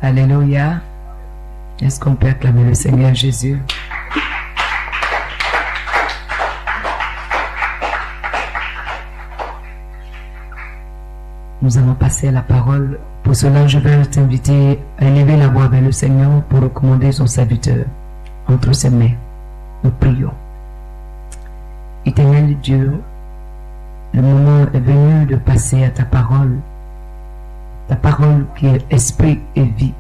Alléluia. Est-ce qu'on peut acclamer le Seigneur Jésus? Nous allons passer à la parole. Pour cela, je vais t'inviter à élever la voix vers le Seigneur pour recommander son serviteur entre ses mains. Nous prions. Éternel Dieu, le moment est venu de passer à ta parole qui est esprit et vie.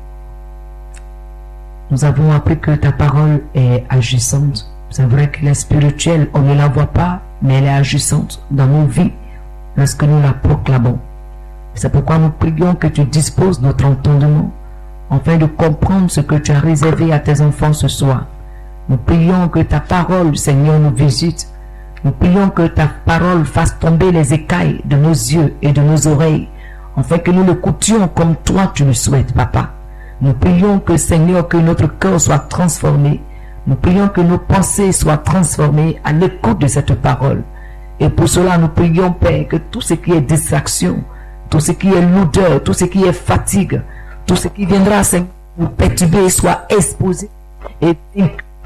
Nous avons appris que ta parole est agissante. C'est vrai qu'elle est spirituelle, on ne la voit pas, mais elle est agissante dans nos vies lorsque nous la proclamons. C'est pourquoi nous prions que tu disposes notre entendement afin de comprendre ce que tu as réservé à tes enfants ce soir. Nous prions que ta parole, Seigneur, nous visite. Nous prions que ta parole fasse tomber les écailles de nos yeux et de nos oreilles afin que nous l'écoutions comme toi tu le souhaites, Papa. Nous prions que, Seigneur, que notre cœur soit transformé. Nous prions que nos pensées soient transformées à l'écoute de cette parole. Et pour cela, nous prions, Père, que tout ce qui est distraction, tout ce qui est lourdeur, tout ce qui est fatigue, tout ce qui viendra, Seigneur, nous perturber soit exposé et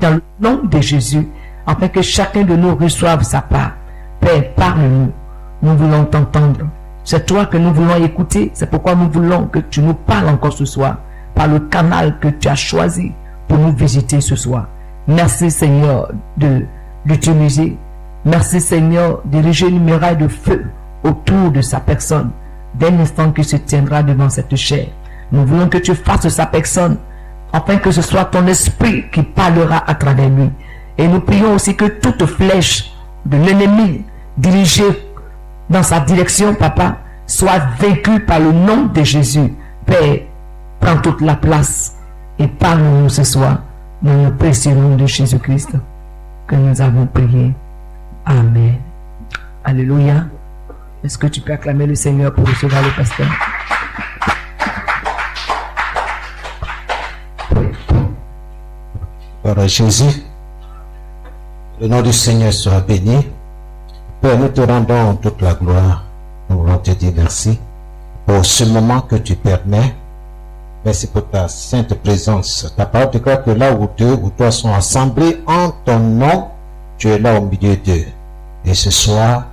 dans le nom de Jésus, afin que chacun de nous reçoive sa part. Père, parle-nous. Nous voulons t'entendre. C'est toi que nous voulons écouter. C'est pourquoi nous voulons que tu nous parles encore ce soir par le canal que tu as choisi pour nous visiter ce soir. Merci, Seigneur, de l'utiliser. Merci, Seigneur, d'ériger une muraille de feu autour de sa personne dès l'instant qu'il se tiendra devant cette chair. Nous voulons que tu fasses sa personne afin que ce soit ton esprit qui parlera à travers lui. Et nous prions aussi que toute flèche de l'ennemi dirigée dans sa direction, Papa, soit vaincue par le nom de Jésus. Père, prends toute la place et parle-nous ce soir dans le précieux nom de Jésus-Christ que nous avons prié. Amen. Alléluia. Est-ce que tu peux acclamer le Seigneur pour recevoir le pasteur? Par Jésus, le nom du Seigneur soit béni. Père, nous te rendons toute la gloire. Nous voulons te dire merci pour ce moment que tu permets. Merci pour ta sainte présence. Ta parole déclare que là où deux ou trois sont assemblés en ton nom, tu es là au milieu d'eux. Et ce soir,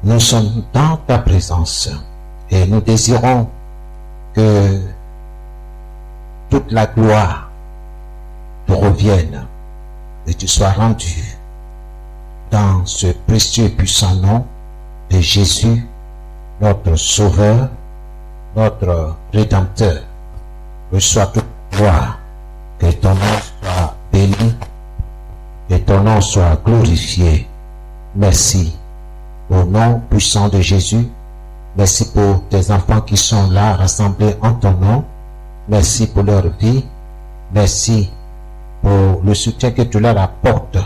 nous sommes dans ta présence. Et nous désirons que toute la gloire te revienne et tu sois rendu dans ce précieux et puissant nom de Jésus, notre Sauveur, notre Rédempteur. Reçois toute gloire, que ton nom soit béni, que ton nom soit glorifié. Merci au nom puissant de Jésus. Merci pour tes enfants qui sont là rassemblés en ton nom. Merci pour leur vie. Merci pour le soutien que tu leur apportes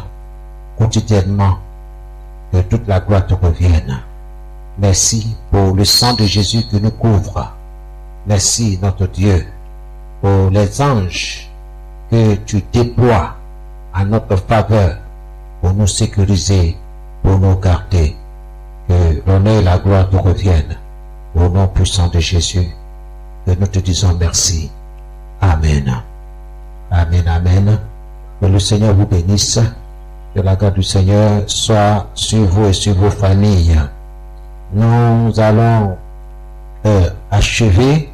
quotidiennement. Que toute la gloire te revienne. Merci pour le sang de Jésus qui nous couvre. Merci, notre Dieu, pour les anges que tu déploies à notre faveur pour nous sécuriser, pour nous garder. Que l'honneur et la gloire te reviennent. Au nom puissant de Jésus, que nous te disons merci. Amen. Amen, amen. Que le Seigneur vous bénisse. Que la grâce du Seigneur soit sur vous et sur vos familles. Nous allons achever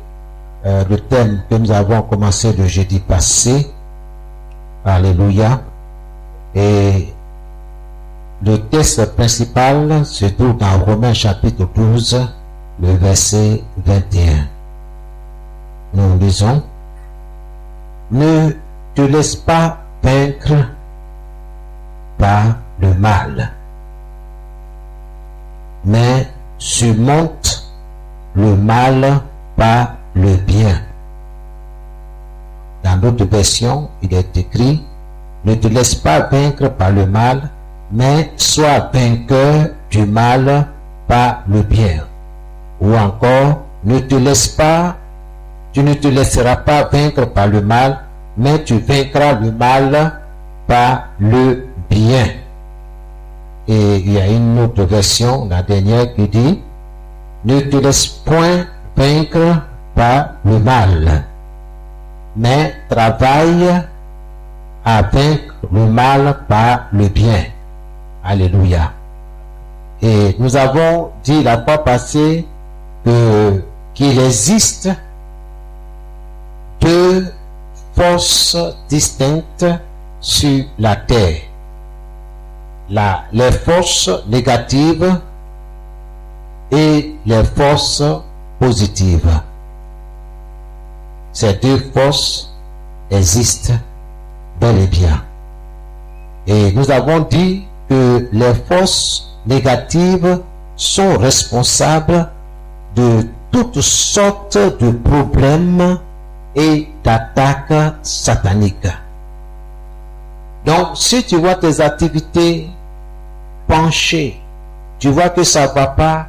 le thème que nous avons commencé le jeudi passé. Alléluia. Et le texte principal se trouve dans Romains chapitre 12, le verset 21. Nous lisons: ne te laisse pas vaincre par le mal, mais surmonte le mal par le bien. Dans d'autres versions, il est écrit: ne te laisse pas vaincre par le mal, mais sois vainqueur du mal par le bien. Ou encore, tu ne te laisseras pas vaincre par le mal, mais tu vaincras le mal par le bien. Et il y a une autre version, la dernière, qui dit: ne te laisse point vaincre pas le mal, mais travaille à vaincre le mal par le bien. Alléluia. Et nous avons dit la fois passée qu'il existe deux forces distinctes sur la terre. Les forces négatives et les forces positives. Ces deux forces existent bel et bien. Et nous avons dit que les forces négatives sont responsables de toutes sortes de problèmes et d'attaques sataniques. Donc, si tu vois tes activités penchées, tu vois que ça ne va pas,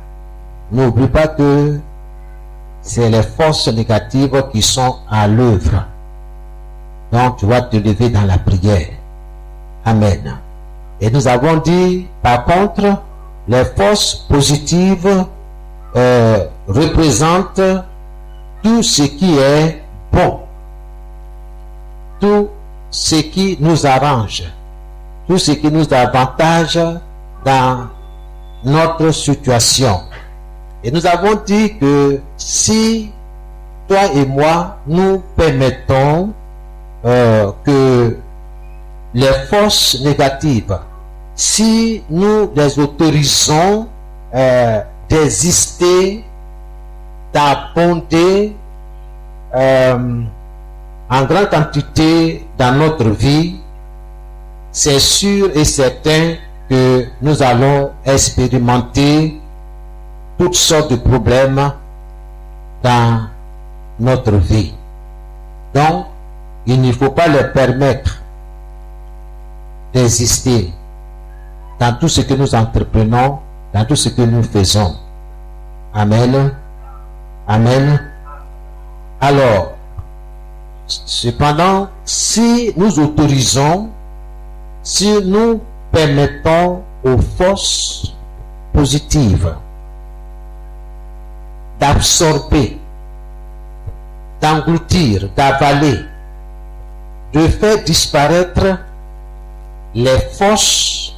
n'oublie pas que c'est les forces négatives qui sont à l'œuvre. Donc, tu vas te lever dans la prière. Amen. Et nous avons dit, par contre, les forces positives représentent tout ce qui est bon, tout ce qui nous arrange, tout ce qui nous avantage dans notre situation. Et nous avons dit que si toi et moi, nous permettons que les forces négatives, si nous les autorisons d'exister, d'abonder en grande quantité dans notre vie, c'est sûr et certain que nous allons expérimenter toutes sortes de problèmes dans notre vie. Donc, il ne faut pas leur permettre d'exister dans tout ce que nous entreprenons, dans tout ce que nous faisons. Amen. Amen. Alors, cependant, si nous autorisons, si nous permettons aux forces positives d'absorber, d'engloutir, d'avaler, de faire disparaître les forces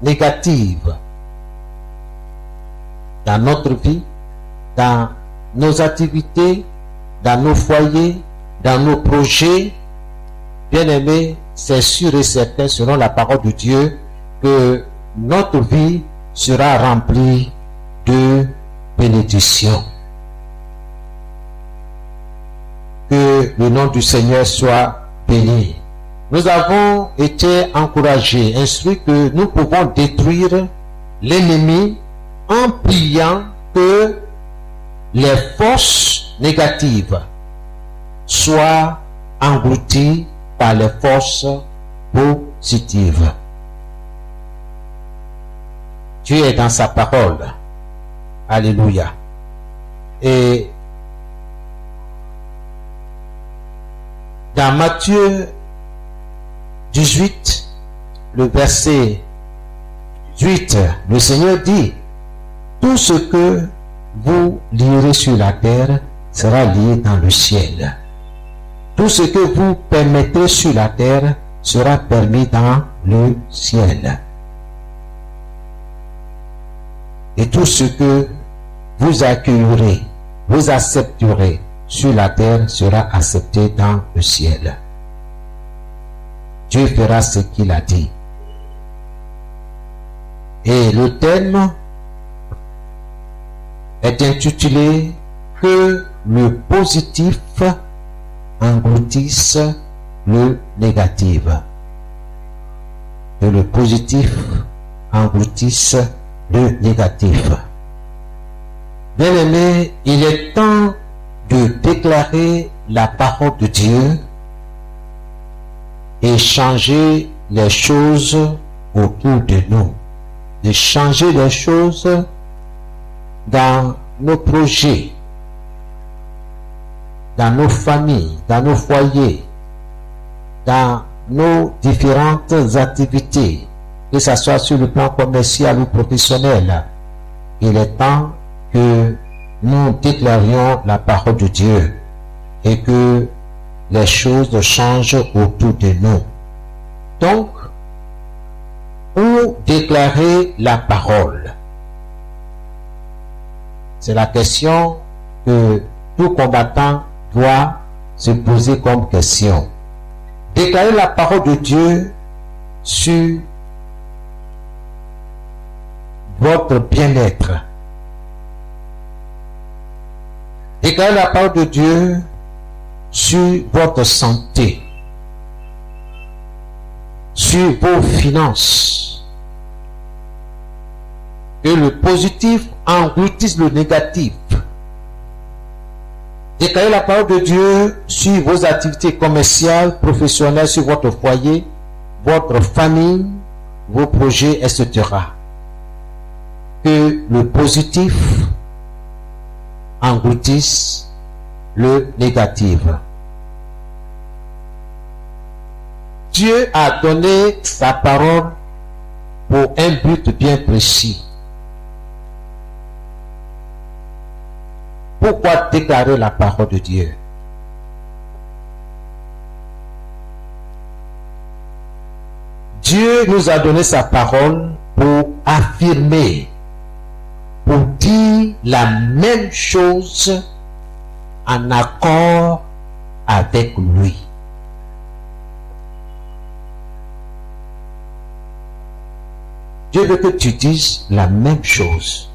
négatives dans notre vie, dans nos activités, dans nos foyers, dans nos projets, bien aimés, c'est sûr et certain, selon la parole de Dieu, que notre vie sera remplie de bénédictions. Que le nom du Seigneur soit béni. Nous avons été encouragés, instruits que nous pouvons détruire l'ennemi en priant que les forces négatives soient englouties par les forces positives. Dieu est dans sa parole. Alléluia. Et dans Matthieu 18, le verset 8, le Seigneur dit: tout ce que vous lierez sur la terre sera lié dans le ciel. Tout ce que vous permettrez sur la terre sera permis dans le ciel. Et tout ce que vous accueillerez, vous accepterez sur la terre sera accepté dans le ciel. Dieu fera ce qu'il a dit. Et le thème est intitulé « Que le positif engloutisse le négatif ». Que le positif engloutisse le négatif. Bien aimé, il est temps de déclarer la parole de Dieu et changer les choses autour de nous. De changer les choses dans nos projets, dans nos familles, dans nos foyers, dans nos différentes activités, que ce soit sur le plan commercial ou professionnel. Il est temps que nous déclarions la parole de Dieu et que les choses changent autour de nous. Donc, où déclarer la parole? C'est la question que tout combattant doit se poser comme question. Déclarer la parole de Dieu sur votre bien-être. Déclarer la parole de Dieu sur votre santé, sur vos finances. Que le positif engloutisse le négatif. Déclarez la parole de Dieu sur vos activités commerciales, professionnelles, sur votre foyer, votre famille, vos projets, etc. Que le positif engloutisse le négatif. Dieu a donné sa parole pour un but bien précis. Pourquoi déclarer la parole de Dieu? Dieu nous a donné sa parole pour affirmer, pour dire la même chose en accord avec lui. Dieu veut que tu dises la même chose.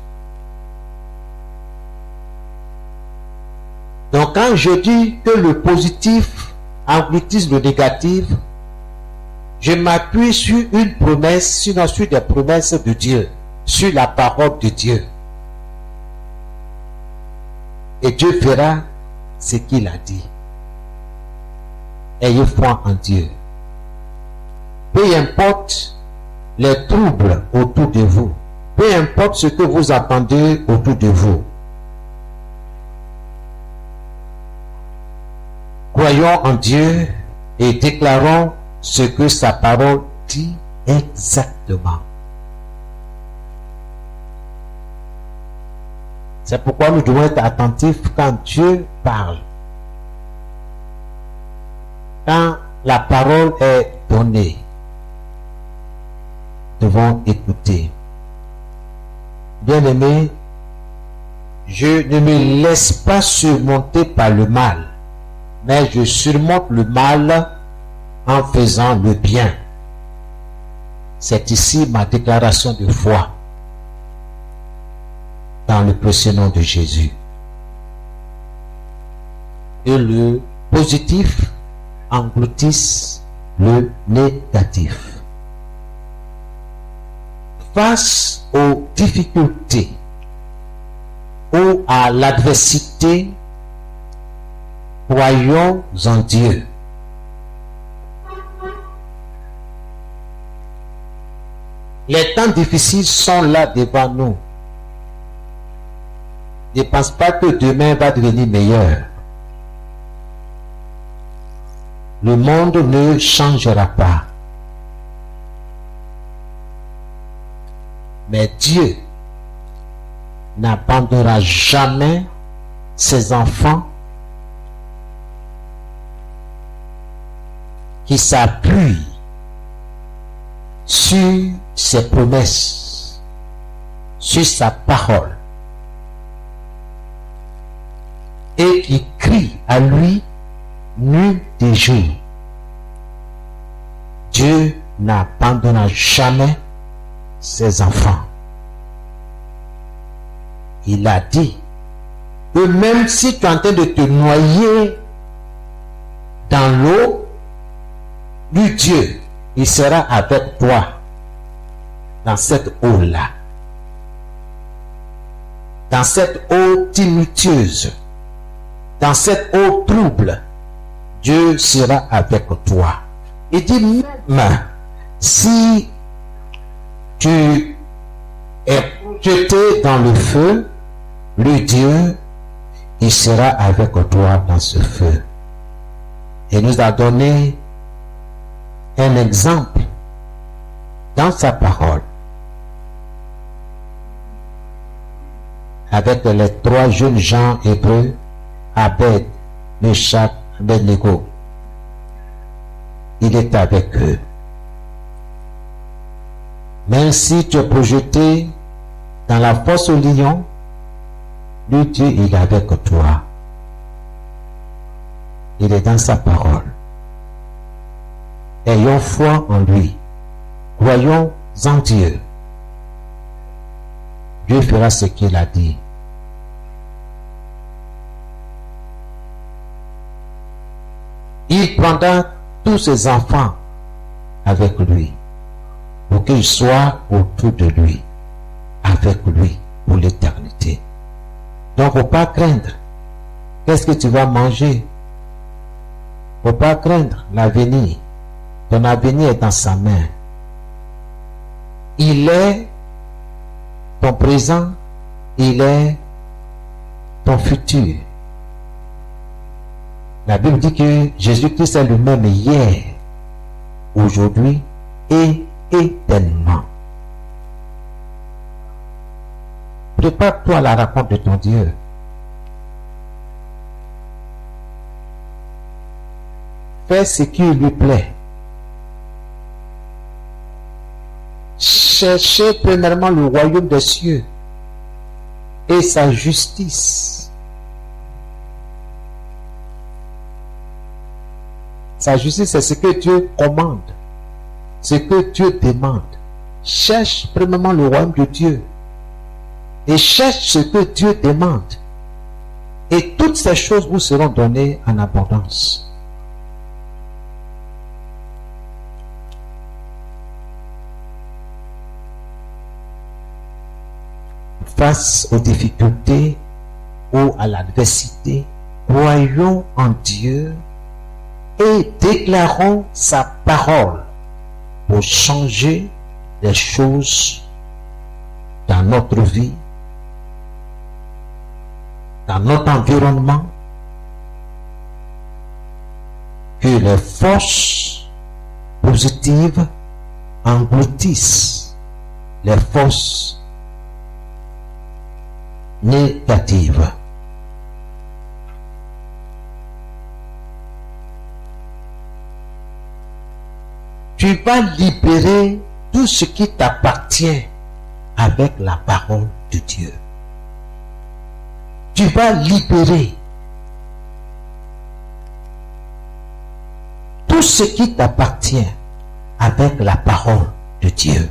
Donc quand je dis que le positif engloutisse le négatif, je m'appuie sur une promesse, sur des promesses de Dieu, sur la parole de Dieu. Et Dieu fera ce qu'il a dit. Ayez foi en Dieu. Peu importe les troubles autour de vous, peu importe ce que vous attendez autour de vous, croyons en Dieu et déclarons ce que sa parole dit exactement. C'est pourquoi nous devons être attentifs quand Dieu parle. Quand la parole est donnée, nous devons écouter. Bien-aimés, je ne me laisse pas surmonter par le mal, mais je surmonte le mal en faisant le bien. C'est ici ma déclaration de foi dans le précieux nom de Jésus. Et le positif engloutisse le négatif. Face aux difficultés ou à l'adversité, croyons en Dieu. Les temps difficiles sont là devant nous. Ne pense pas que demain va devenir meilleur. Le monde ne changera pas. Mais Dieu n'abandonnera jamais ses enfants qui s'appuient sur ses promesses, sur sa parole, et qui crient à lui nuit et jour. Dieu n'abandonnera jamais ses enfants. Il a dit que même si tu es en train de te noyer dans l'eau, lui Dieu, il sera avec toi dans cette eau-là. Dans cette eau tumultueuse, dans cette eau trouble, Dieu sera avec toi. Il dit même si tu es jeté dans le feu, le Dieu, il sera avec toi dans ce feu. Il nous a donné un exemple dans sa parole. avec les 3 jeunes gens hébreux, Abed, Meshach, Abednego. Il est avec eux. Même si tu es projeté dans la fosse au lion, lui, Dieu, il est avec toi. Il est dans sa parole. Ayons foi en lui. Croyons en Dieu. Dieu fera ce qu'il a dit. Il prendra tous ses enfants avec lui pour qu'ils soient autour de lui, avec lui pour l'éternité. Donc, il ne faut pas craindre. Qu'est-ce que tu vas manger? Il ne faut pas craindre l'avenir. Ton avenir est dans sa main. Il est ton présent, il est ton futur. La Bible dit que Jésus-Christ est le même hier, aujourd'hui et éternellement. Prépare-toi à la rencontre de ton Dieu. Fais ce qui lui plaît. Cherchez premièrement le royaume des cieux et sa justice. Sa justice, c'est ce que Dieu commande, ce que Dieu demande. Cherche premièrement le royaume de Dieu et cherche ce que Dieu demande. Et toutes ces choses vous seront données en abondance. Face aux difficultés ou à l'adversité, croyons en Dieu et déclarons sa parole pour changer les choses dans notre vie, dans notre environnement, que les forces positives engloutissent les forces négatives. Tu vas libérer tout ce qui t'appartient avec la parole de Dieu. Tu vas libérer tout ce qui t'appartient avec la parole de Dieu.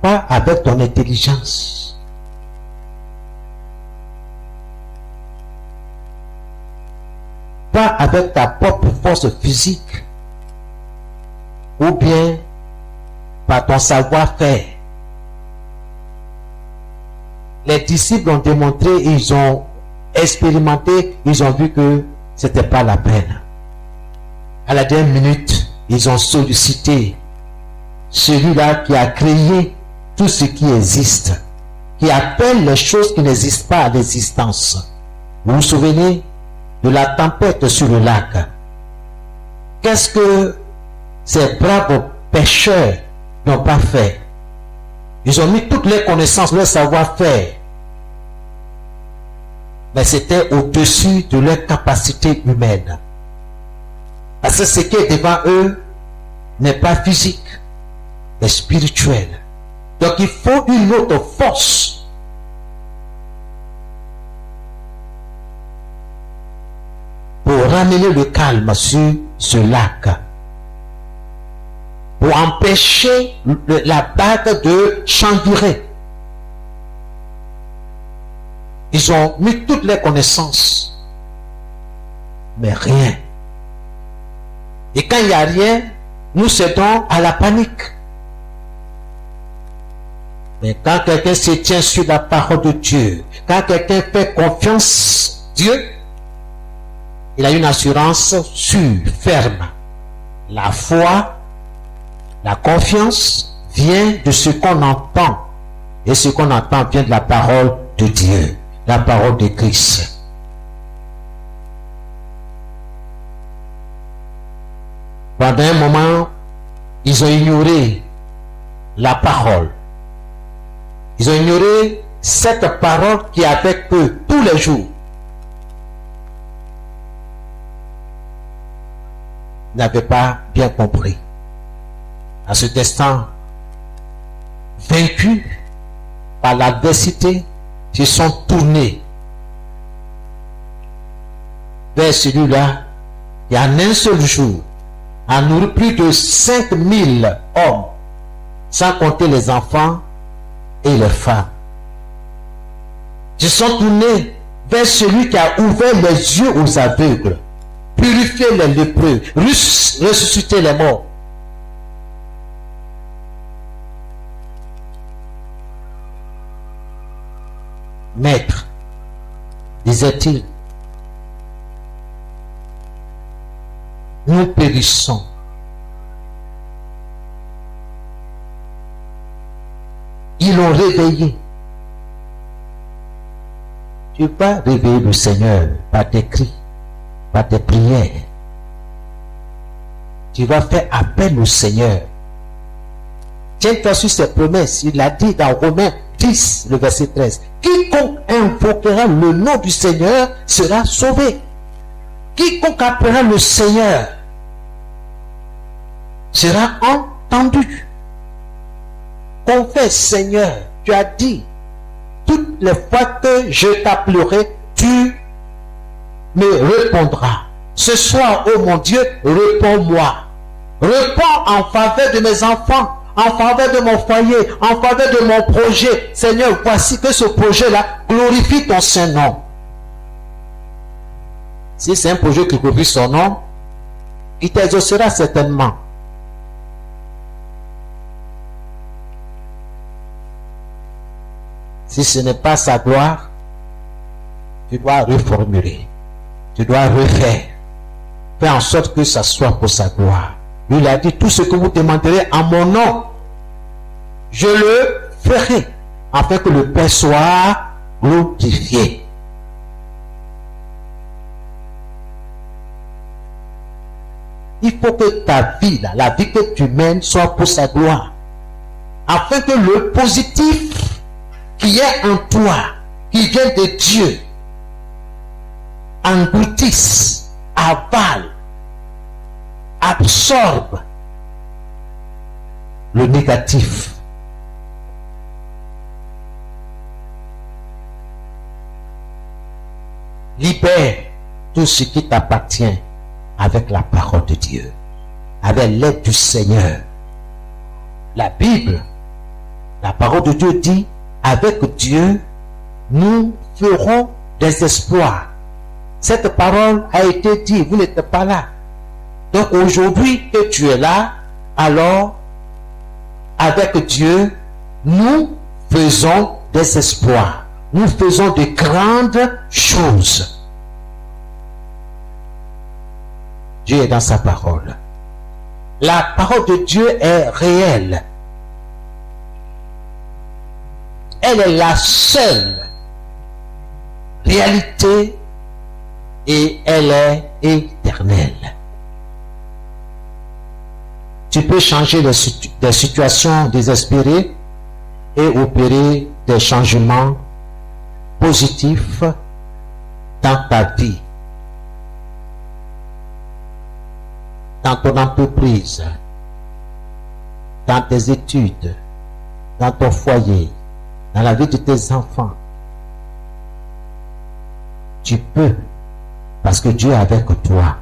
Pas avec ton intelligence. Pas avec ta propre force physique. Ou bien par ton savoir-faire. Les disciples ont démontré, ils ont expérimenté, ils ont vu que c'était pas la peine. À la dernière minute, ils ont sollicité celui-là qui a créé tout ce qui existe, qui appelle les choses qui n'existent pas à l'existence. Vous vous souvenez de la tempête sur le lac? Qu'est-ce que ces braves pêcheurs n'ont pas fait? Ils ont mis toutes les connaissances, leur savoir-faire, mais c'était au-dessus de leur capacité humaine. Parce que ce qui est devant eux n'est pas physique, mais spirituel. Donc il faut une autre force pour ramener le calme sur ce lac, pour empêcher la barque de chavirer. Ils ont mis toutes les connaissances, mais rien. Et quand il n'y a rien, nous cédons à la panique. Mais quand quelqu'un se tient sur la parole de Dieu, quand quelqu'un fait confiance à Dieu, il a une assurance sûre, ferme. La foi, la confiance vient de ce qu'on entend. Et ce qu'on entend vient de la parole de Dieu, la parole de Christ. Pendant un moment, ils ont ignoré la parole. Ils ont ignoré cette parole qui est avec eux tous les jours n'avaient pas bien compris. À cet instant, vaincus par l'adversité, ils sont tournés vers celui-là qui en un seul jour a nourri plus de 5000 hommes, sans compter les enfants et les femmes. Ils sont tournés vers celui qui a ouvert les yeux aux aveugles, purifié les lépreux, ressuscité les morts. Maître, disait-il, nous périssons. Ils l'ont réveillé. Tu vas réveiller le Seigneur par tes cris, par tes prières. Tu vas faire appel au Seigneur. Tiens-toi sur ses promesses. Il a dit dans Romains 10, le verset 13. Quiconque invoquera le nom du Seigneur sera sauvé. Quiconque appellera le Seigneur sera entendu. Confesse, Seigneur, tu as dit, toutes les fois que je t'appellerai, tu me répondras. Ce soir, ô mon Dieu, réponds-moi. Réponds en faveur de mes enfants, en faveur de mon foyer, en faveur de mon projet. Seigneur, voici que ce projet-là glorifie ton Saint-Nom. Si c'est un projet qui glorifie son nom, il t'exaucera certainement. Si ce n'est pas sa gloire, tu dois reformuler. Tu dois refaire. Fais en sorte que ça soit pour sa gloire. Lui, il a dit, tout ce que vous demanderez en mon nom, je le ferai, afin que le Père soit glorifié. Il faut que ta vie, là, la vie que tu mènes, soit pour sa gloire. Afin que le positif qui est en toi, qui vient de Dieu, engloutisse, avale, absorbe le négatif. Libère tout ce qui t'appartient avec la parole de Dieu, avec l'aide du Seigneur. La Bible, la parole de Dieu dit, avec Dieu, nous ferons des exploits. Cette parole a été dite, vous n'êtes pas là. Donc aujourd'hui que tu es là, alors avec Dieu, nous faisons des exploits. Nous faisons de grandes choses. Dieu est dans sa parole. La parole de Dieu est réelle. Elle est la seule réalité et elle est éternelle. Tu peux changer des situations désespérées et opérer des changements positifs dans ta vie, dans ton entreprise, dans tes études, dans ton foyer, dans la vie de tes enfants. Tu peux, parce que Dieu est avec toi.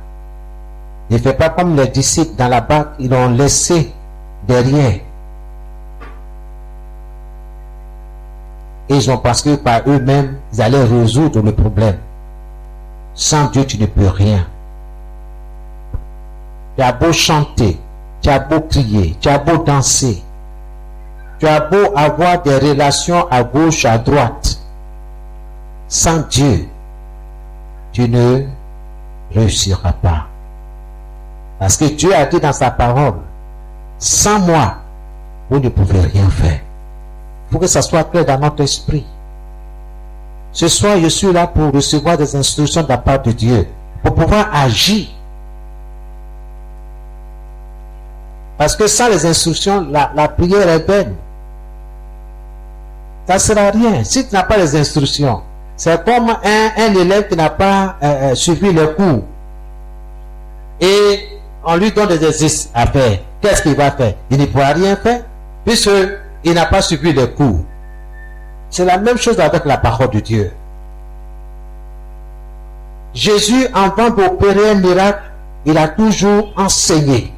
Ne fais pas comme les disciples dans la barque, ils l'ont laissé derrière. Et ils ont pensé que par eux-mêmes, ils allaient résoudre le problème. Sans Dieu, tu ne peux rien. Tu as beau chanter, tu as beau crier, tu as beau danser, tu as beau avoir des relations à gauche, à droite. Sans Dieu, tu ne réussiras pas. Parce que Dieu a dit dans sa parole, sans moi, vous ne pouvez rien faire. Il faut que ça soit clair dans notre esprit. Ce soir, je suis là pour recevoir des instructions de la part de Dieu, pour pouvoir agir. Parce que sans les instructions, la prière est vaine. Ça ne sert à rien. Si tu n'as pas les instructions, c'est comme un élève qui n'a pas suivi les cours. Et on lui donne des exercices à faire. Qu'est-ce qu'il va faire? Il ne pourra rien faire puisqu'il n'a pas suivi les cours. C'est la même chose avec la parole de Dieu. Jésus, avant d'opérer un miracle, il a toujours enseigné.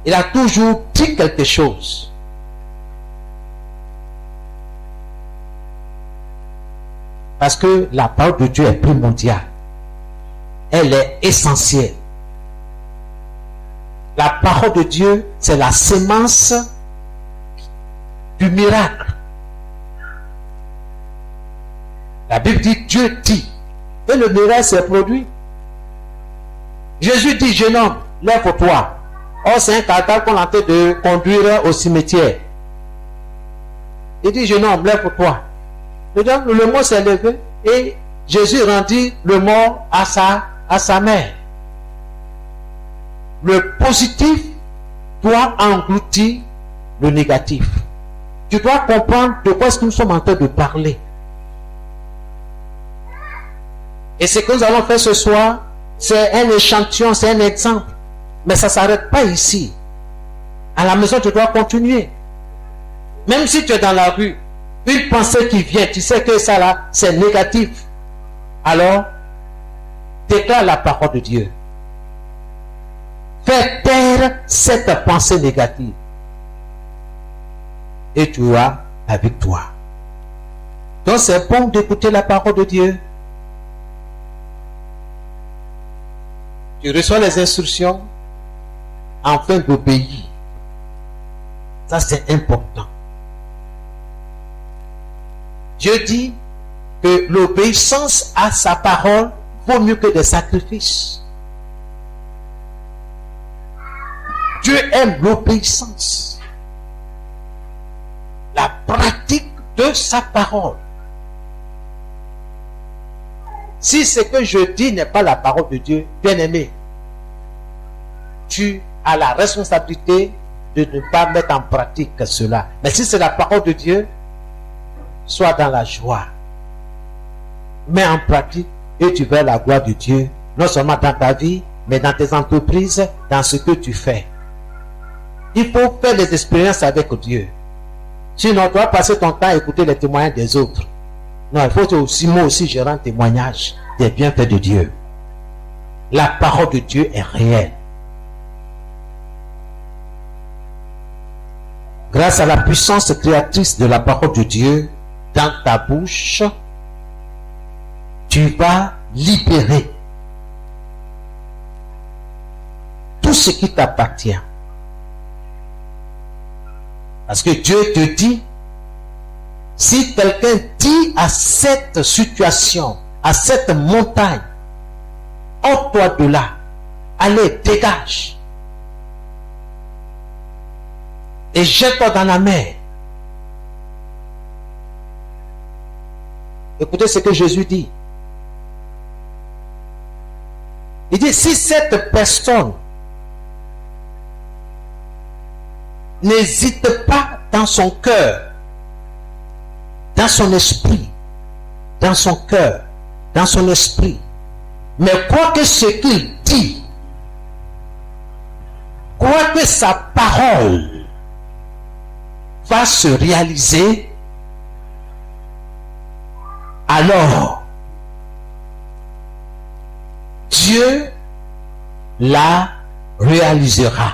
Il a toujours dit quelque chose. Parce que la parole de Dieu est primordiale. Elle est essentielle. La parole de Dieu, c'est la sémence du miracle. La Bible dit, Dieu dit. Et le miracle s'est produit. Jésus dit, jeune homme, lève-toi. Oh, c'est un cadavre qu'on est en train de conduire au cimetière. Il dit, jeune homme, lève-toi. Le mort s'est levé et Jésus rendit le mort à sa mère. Le positif doit engloutir le négatif. Tu dois comprendre de quoi est-ce que nous sommes en train de parler. Et ce que nous allons faire ce soir, c'est un échantillon, c'est un exemple. Mais ça ne s'arrête pas ici. À la maison, tu dois continuer. Même si tu es dans la rue, une pensée qui vient, tu sais que ça là, c'est négatif. Alors, déclare la parole de Dieu. Fais taire cette pensée négative. Et tu as la victoire. Donc c'est bon d'écouter la parole de Dieu. Tu reçois les instructions afin d'obéir. Ça c'est important. Dieu dit que l'obéissance à sa parole vaut mieux que des sacrifices. Dieu aime l'obéissance. La pratique de sa parole. Si ce que je dis n'est pas la parole de Dieu, bien-aimé, tu as la responsabilité de ne pas mettre en pratique cela. Mais si c'est la parole de Dieu, sois dans la joie. Mets en pratique et tu verras la gloire de Dieu, non seulement dans ta vie, mais dans tes entreprises, dans ce que tu fais. Il faut faire des expériences avec Dieu. Sinon, tu dois passer ton temps à écouter les témoignages des autres. Non, il faut aussi, moi aussi, je rends témoignage des bienfaits de Dieu. La parole de Dieu est réelle. Grâce à la puissance créatrice de la parole de Dieu dans ta bouche, tu vas libérer tout ce qui t'appartient. Parce que Dieu te dit, si quelqu'un dit à cette situation, à cette montagne, ôte-toi de là, allez, dégage, et jette-toi dans la mer. Écoutez ce que Jésus dit. Il dit, si cette personne n'hésite pas dans son cœur, dans son esprit, dans son cœur, dans son esprit, mais crois que ce qu'il dit, crois que sa parole va se réaliser, alors Dieu la réalisera.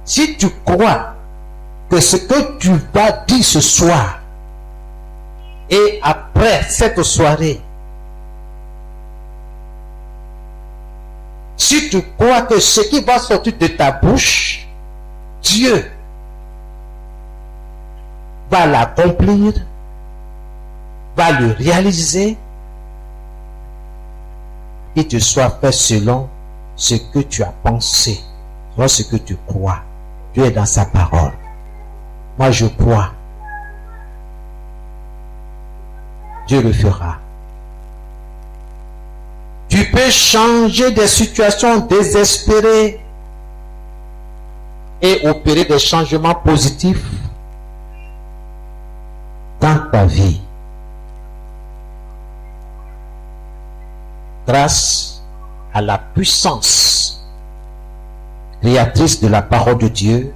Si tu crois que ce que tu vas dire ce soir et après cette soirée, si tu crois que ce qui va sortir de ta bouche, Dieu va l'accomplir, va le réaliser, qu'il te soit fait selon ce que tu as pensé, selon ce que tu crois. Dieu est dans sa parole. Moi je crois. Dieu le fera. Tu peux changer des situations désespérées et opérer des changements positifs dans ta vie. Grâce à la puissance créatrice de la parole de Dieu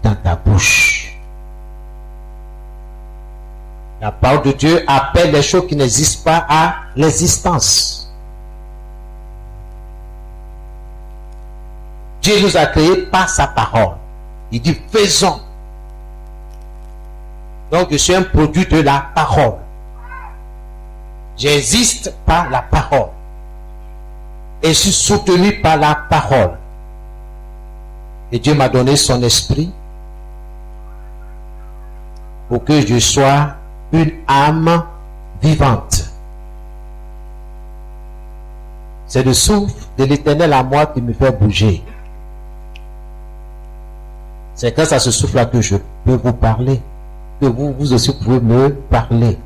dans ta bouche. La parole de Dieu appelle les choses qui n'existent pas à l'existence. Dieu nous a créés par sa parole. Il dit faisons. Donc je suis un produit de la parole. J'existe par la parole. Et je suis soutenu par la parole. Et Dieu m'a donné son esprit pour que je sois une âme vivante. C'est le souffle de l'Éternel à moi qui me fait bouger. C'est grâce à ce souffle-là que je peux vous parler, que vous aussi pouvez me parler.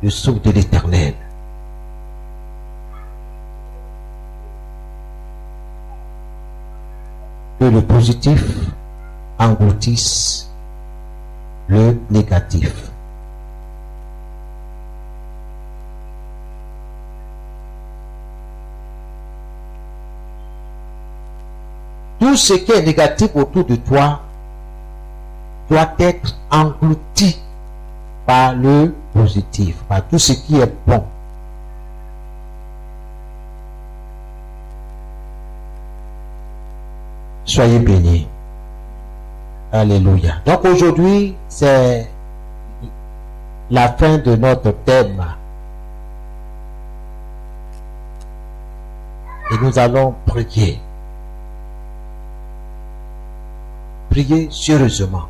Le souffle de l'Éternel. Que le positif engloutisse le négatif. Tout ce qui est négatif autour de toi doit être englouti par le positif, par tout ce qui est bon. Soyez bénis. Alléluia. Donc aujourd'hui, c'est la fin de notre thème. Et nous allons prier. Prier sérieusement.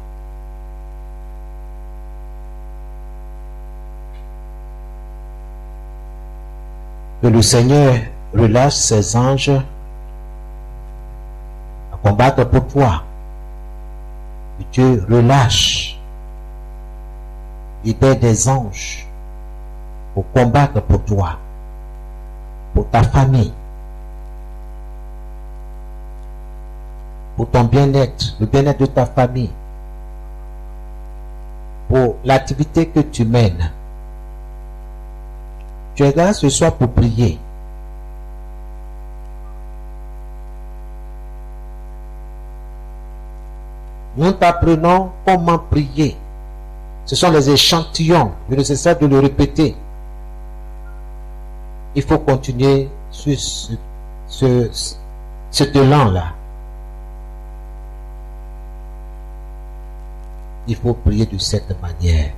Que le Seigneur relâche ses anges à combattre pour toi. Que Dieu relâche, libère des anges pour combattre pour toi, pour ta famille, pour ton bien-être, le bien-être de ta famille, pour l'activité que tu mènes. Tu es là ce soir pour prier. Nous t'apprenons comment prier. Ce sont les échantillons. Il est nécessaire de le répéter. Il faut continuer sur ce élan-là. Il faut prier de cette manière.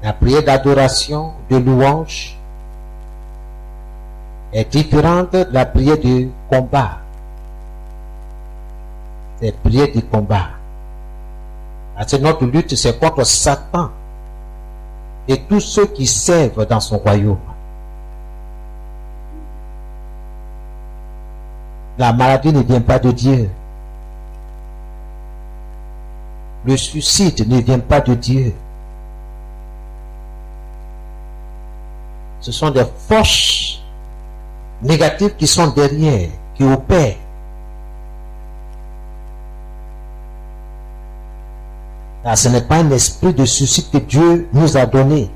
La prière d'adoration, de louange est différente de la prière de combat. C'est la prière de combat. Parce que notre lutte, c'est contre Satan et tous ceux qui servent dans son royaume. La maladie ne vient pas de Dieu. Le suicide ne vient pas de Dieu. Ce sont des forces négatives qui sont derrière, qui opèrent. Là, ce n'est pas un esprit de suicide que Dieu nous a donné.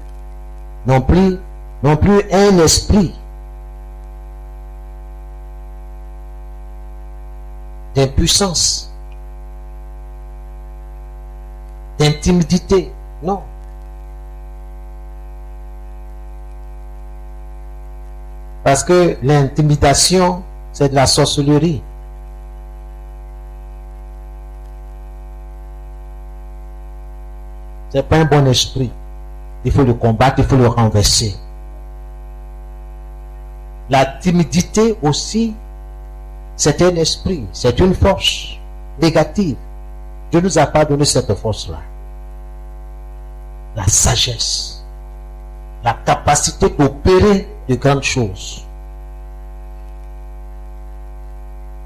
Non plus un esprit d'impuissance, d'intimidité. Non. Parce que l'intimidation, c'est de la sorcellerie. C'est pas un bon esprit. Il faut le combattre, il faut le renverser. La timidité aussi, c'est un esprit, c'est une force négative. Dieu ne nous a pas donné cette force-là. La sagesse, la capacité d'opérer de grandes choses,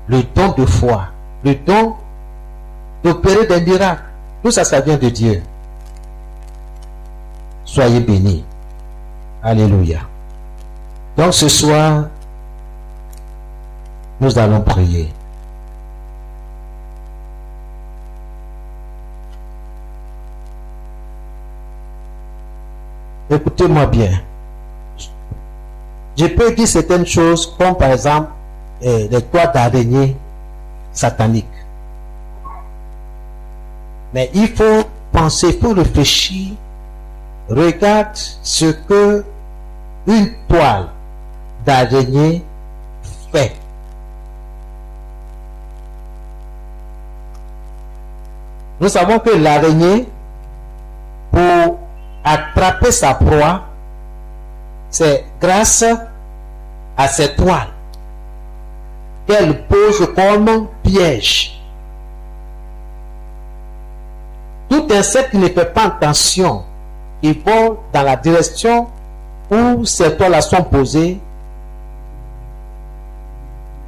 le don de foi, le don d'opérer des miracles. Tout ça, ça vient de Dieu. Soyez bénis. Alléluia. Donc ce soir, nous allons prier. Écoutez-moi bien. Je peux dire certaines choses comme par exemple les toits d'araignée sataniques. Mais il faut penser, il faut réfléchir. Regarde ce que une toile d'araignée fait. Nous savons que l'araignée, pour attraper sa proie, c'est grâce à ces toiles qu'elle pose comme piège. Tout insecte qui ne fait pas attention, il va dans la direction où ces toiles sont posées,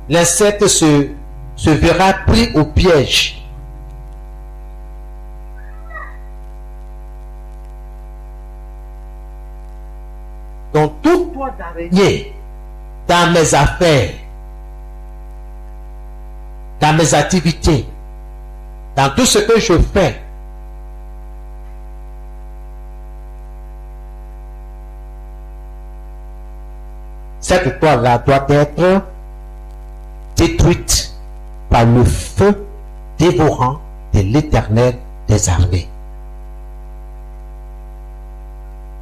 l'insecte se verra pris au piège. Donc tout toit d'araignée dans mes affaires, dans mes activités, dans tout ce que je fais, cette toile-là doit être détruite par le feu dévorant de l'Éternel des armées.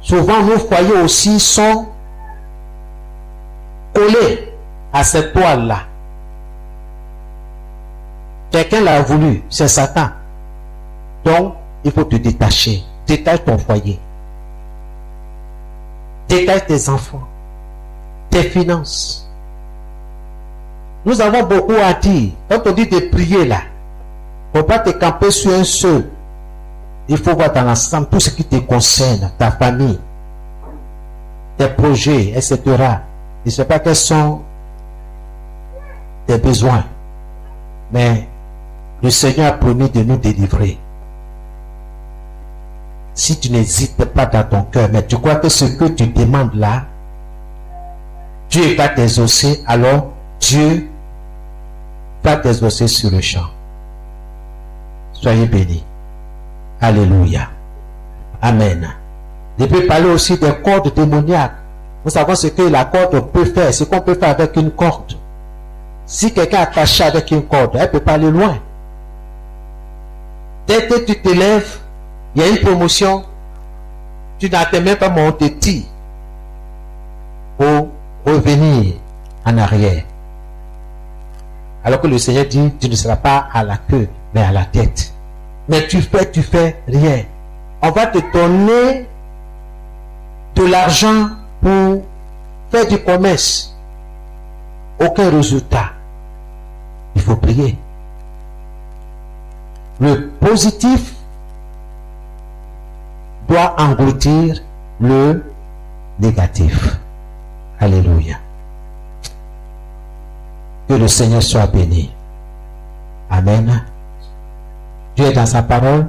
Souvent, nos foyers aussi sont collés à cette toile-là. Quelqu'un l'a voulu, c'est Satan. Donc, il faut te détacher. Détache ton foyer. Détache tes enfants, tes finances. Nous avons beaucoup à dire. Quand on dit de prier là, il ne faut pas te camper sur un seul. Il faut voir dans l'ensemble tout ce qui te concerne, ta famille, tes projets, etc. Je ne sais pas quels sont tes besoins, mais le Seigneur a promis de nous délivrer. Si tu n'hésites pas dans ton cœur, mais tu crois que ce que tu demandes là, Dieu va t'exaucer, alors Dieu va t'exaucer sur le champ. Soyez bénis. Alléluia. Amen. Je peux parler aussi des cordes démoniaques. Nous savons ce que la corde peut faire, ce qu'on peut faire avec une corde. Si quelqu'un est attaché avec une corde, elle ne peut pas aller loin. Dès que tu te lèves, il y a une promotion, tu n'attends même pas mon tire pour revenir en arrière. Alors que le Seigneur dit, tu ne seras pas à la queue, mais à la tête. Mais tu fais rien. On va te donner de l'argent pour faire du commerce. Aucun résultat. Il faut prier. Le positif doit engloutir le négatif. Alléluia. Que le Seigneur soit béni. Amen. Dieu est dans sa parole.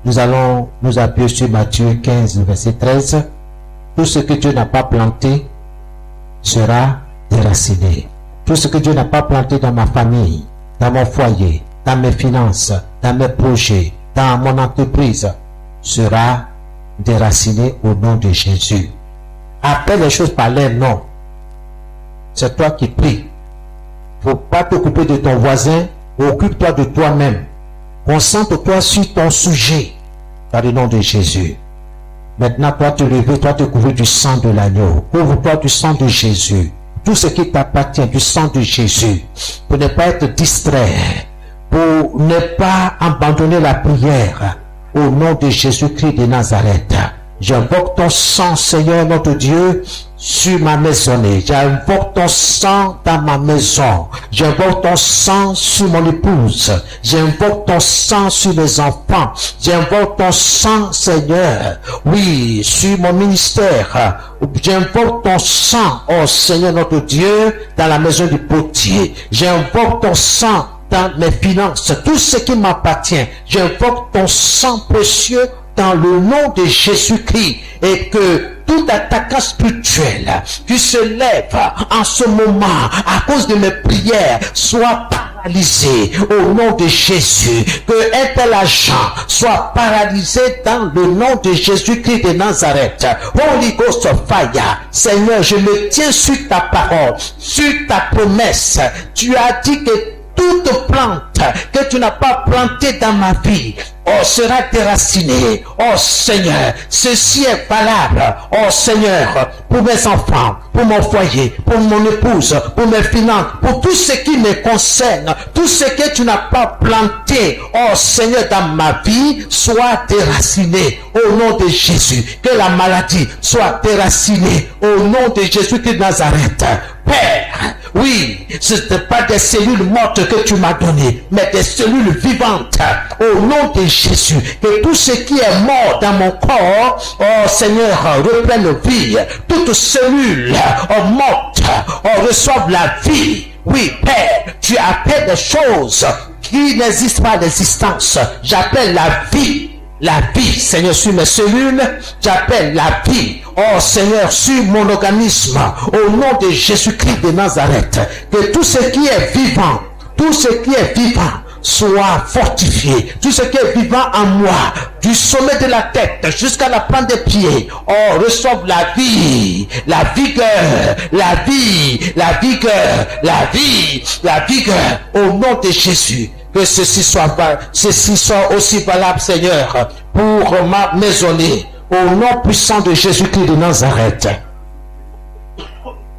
Nous allons nous appuyer sur Matthieu 15, verset 13. Tout ce que Dieu n'a pas planté sera déraciné. Tout ce que Dieu n'a pas planté dans ma famille, dans mon foyer, dans mes finances, dans mes projets, dans mon entreprise, sera déraciné au nom de Jésus. Appelle les choses par leur nom. C'est toi qui pries. Il ne faut pas t'occuper de ton voisin, occupe-toi de toi-même. Concentre-toi sur ton sujet par le nom de Jésus. Maintenant, toi te lever, toi te couvrir du sang de l'agneau. Couvre-toi du sang de Jésus. Tout ce qui t'appartient du sang de Jésus. Pour ne pas être distrait. Pour ne pas abandonner la prière. Au nom de Jésus-Christ de Nazareth. J'invoque ton sang, Seigneur notre Dieu, sur ma maisonnée. J'invoque ton sang dans ma maison. J'invoque ton sang sur mon épouse. J'invoque ton sang sur mes enfants. J'invoque ton sang, Seigneur, oui, sur mon ministère. J'invoque ton sang, oh Seigneur notre Dieu, dans la maison du potier. J'invoque ton sang dans mes finances, tout ce qui m'appartient. J'invoque ton sang précieux dans le nom de Jésus-Christ, et que tout attaquant spirituel qui se lève en ce moment à cause de mes prières soit paralysé paralysé au nom de Jésus. Que un tel agent soit paralysé dans le nom de Jésus-Christ de Nazareth. Holy Ghost of Fire. Seigneur, je me tiens sur ta parole, sur ta promesse. Tu as dit que toute plante que tu n'as pas plantée dans ma vie, sera déracinée. Oh Seigneur, ceci est valable. Oh Seigneur, pour mes enfants, pour mon foyer, pour mon épouse, pour mes finances, pour tout ce qui me concerne, tout ce que tu n'as pas planté, oh Seigneur, dans ma vie, soit déraciné au nom de Jésus. Que la maladie soit déracinée au nom de Jésus-Christ de Nazareth. Père, oui, ce n'est pas des cellules mortes que tu m'as données, mais des cellules vivantes au nom de Jésus. Que tout ce qui est mort dans mon corps, oh Seigneur, reprenne vie. Toute cellule morte, reçoive la vie. Oui, Père, tu appelles des choses qui n'existent pas d'existence. J'appelle la vie. La vie, Seigneur, sur mes cellules, j'appelle la vie. Oh Seigneur, sur mon organisme, au nom de Jésus-Christ de Nazareth, que tout ce qui est vivant, tout ce qui est vivant, soit fortifié. Tout ce qui est vivant en moi, du sommet de la tête jusqu'à la plante des pieds, oh, reçoive la vie, la vigueur, la vie, la vigueur, la vie, la vigueur, au nom de Jésus. Que ceci soit aussi valable, Seigneur, pour ma maisonnée, au nom puissant de Jésus-Christ de Nazareth.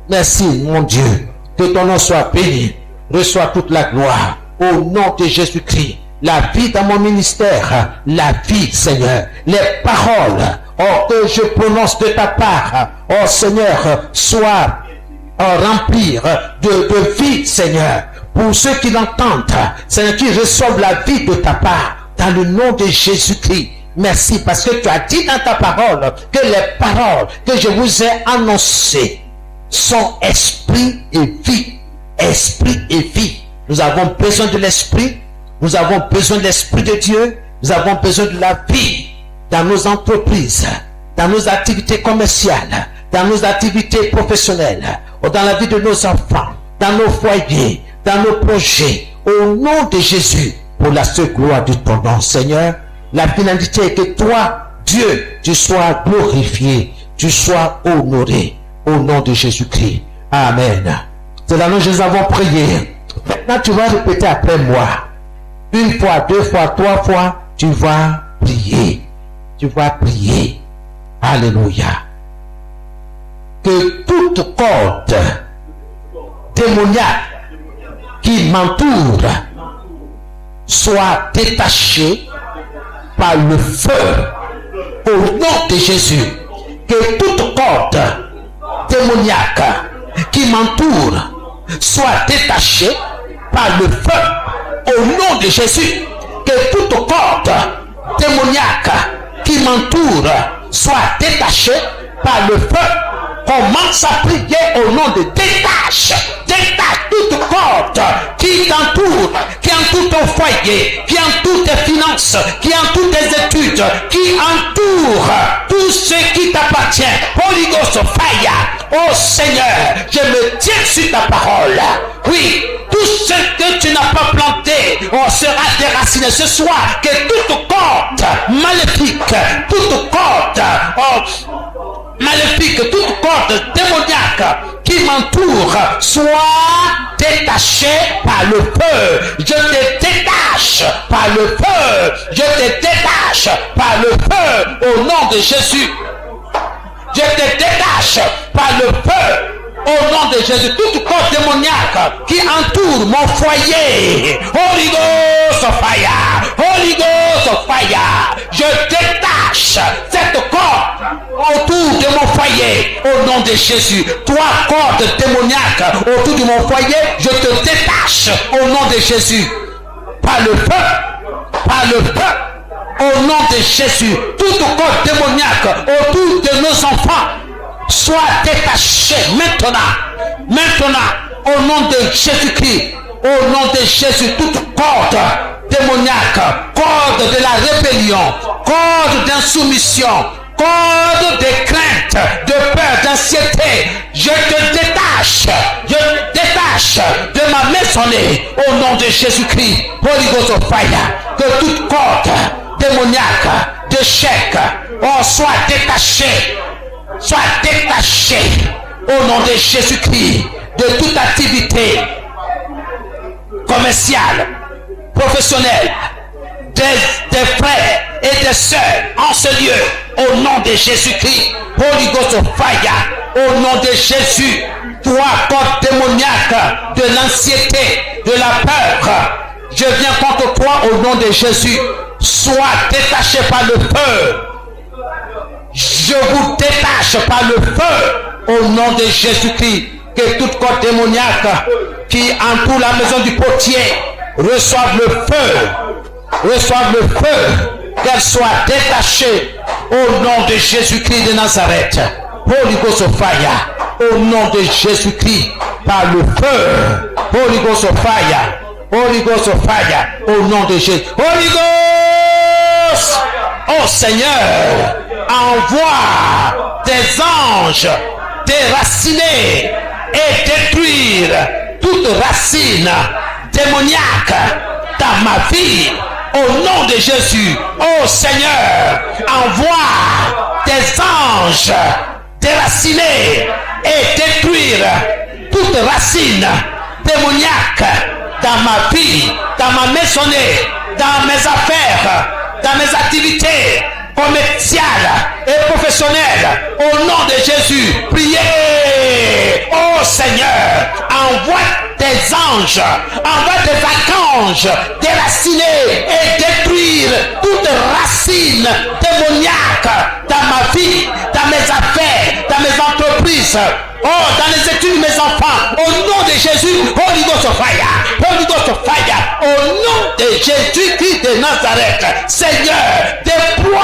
Merci, mon Dieu, que ton nom soit béni, reçois toute la gloire, au nom de Jésus-Christ. La vie dans mon ministère, la vie, Seigneur, les paroles, oh, que je prononce de ta part, oh Seigneur, soient remplies de vie, Seigneur. Pour ceux qui l'entendent, Seigneur, qui reçoivent la vie de ta part, dans le nom de Jésus-Christ. Merci, parce que tu as dit dans ta parole que les paroles que je vous ai annoncées sont esprit et vie. Esprit et vie. Nous avons besoin de l'esprit, nous avons besoin de l'esprit de Dieu, nous avons besoin de la vie dans nos entreprises, dans nos activités commerciales, dans nos activités professionnelles, dans la vie de nos enfants, dans nos foyers, dans nos projets, au nom de Jésus, pour la seule gloire de ton nom, Seigneur. La finalité est que toi, Dieu, tu sois glorifié, tu sois honoré, au nom de Jésus-Christ. Amen. C'est là que nous avons prié. Maintenant, tu vas répéter après moi. Une fois, deux fois, trois fois, tu vas prier. Tu vas prier. Alléluia. Que toute corde démoniaque qui m'entoure soit détachée par le feu au nom de Jésus. Que toute corde démoniaque qui m'entoure soit détachée par le feu au nom de Jésus. Que toute corde démoniaque qui m'entoure soit détachée par le feu. Commence à prier au nom de détache toute corde qui t'entoure, qui entoure ton foyer, qui entoure tes finances, qui entoure tes études, qui entoure tout ce qui t'appartient. Holy Ghost of Fire. Oh Seigneur, je me tiens sur ta parole. Oui, tout ce que tu n'as pas planté sera déraciné ce soir. Que toute corde maléfique, toute corde maléfique, toute corde démoniaque qui m'entoure soit détachée par le feu. Je te détache par le feu. Je te détache par le feu au nom de Jésus. Je te détache par le feu au nom de Jésus. Toute corde démoniaque qui entoure mon foyer. Holy Ghost of Fire. Holy Ghost of Fire. Je détache cette corde autour de mon foyer au nom de Jésus. Toi, corde démoniaque autour de mon foyer, je te détache au nom de Jésus. Par le feu. Par le feu. Au nom de Jésus. Toute corde démoniaque autour de nos enfants soit détachée maintenant, au nom de Jésus-Christ, au nom de Jésus. Toute corde démoniaque, corde de la rébellion, corde d'insoumission, corde de crainte, de peur, d'anxiété, je te détache de ma maison maisonnée au nom de Jésus-Christ. Holy Ghost of fire. Que toute corde démoniaque d'échec soit détachée. Soit détachée au nom de Jésus-Christ de toute activité commerciale, professionnelle, des frères et des sœurs en ce lieu, au nom de Jésus-Christ. Holy Ghost of fire, au nom de Jésus. Toi, corde démoniaque de l'anxiété, de la peur, je viens contre toi au nom de Jésus. Sois détaché par le feu. Je vous détache par le feu au nom de Jésus-Christ. Que toute corde démoniaque qui entoure la maison du potier reçoive le feu. Reçoive le feu. Qu'elle soit détachée au nom de Jésus-Christ de Nazareth. Holy Ghost of fire. Au nom de Jésus-Christ par le feu. Holy Ghost of fire. Holy Ghost of fire. Au nom de Jésus. Holy Ghost. Oh Seigneur, envoie des anges déraciner et détruire toute racine démoniaque dans ma vie. Au nom de Jésus, oh Seigneur, envoie des anges déraciner et détruire toute racine démoniaque dans ma vie, dans ma maisonnée, dans mes affaires, dans mes activités commerciales et professionnelles. Au nom de Jésus, priez. Oh Seigneur, envoie des anges, envoie des archanges déraciner et détruire toute racine démoniaque dans ma vie, dans mes affaires, dans mes entreprises. Oh, dans les études de mes enfants, au nom de Jésus, Holy Ghost of fire, Holy Ghost of fire, au nom de Jésus-Christ de Nazareth, Seigneur, déploie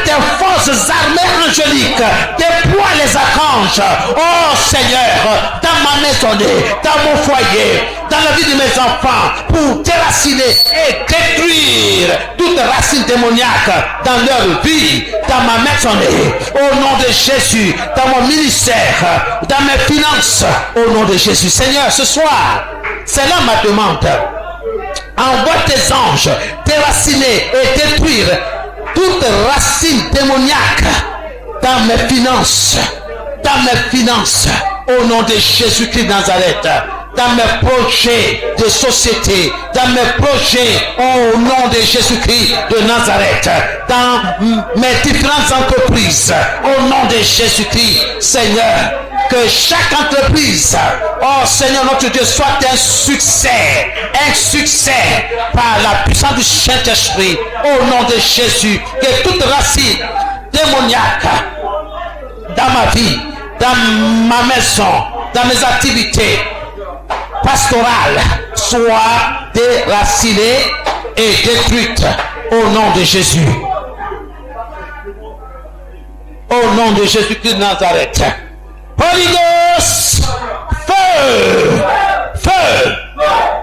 tes forces armées angéliques, déploie les archanges, oh Seigneur, dans ma maisonnée, dans mon foyer, dans la vie de mes enfants, pour déraciner et détruire toute racine démoniaque dans leur vie, dans ma maisonnée, au nom de Jésus, dans mon ministère, dans mes finances, au nom de Jésus. Seigneur, ce soir, c'est là ma demande. Envoie tes anges déraciner et détruire toute racine démoniaque dans mes finances, au nom de Jésus-Christ de Nazareth, dans mes projets de société, dans mes projets au nom de Jésus-Christ de Nazareth, dans mes différentes entreprises, au nom de Jésus-Christ, Seigneur, que chaque entreprise, oh Seigneur notre Dieu, soit un succès par la puissance du Saint-Esprit, au nom de Jésus, que toute racine démoniaque dans ma vie, dans ma maison, dans mes activités pastorales soit déracinée et détruite au nom de Jésus. Au nom de Jésus-Christ de Nazareth. Holy Ghost, feu, feu.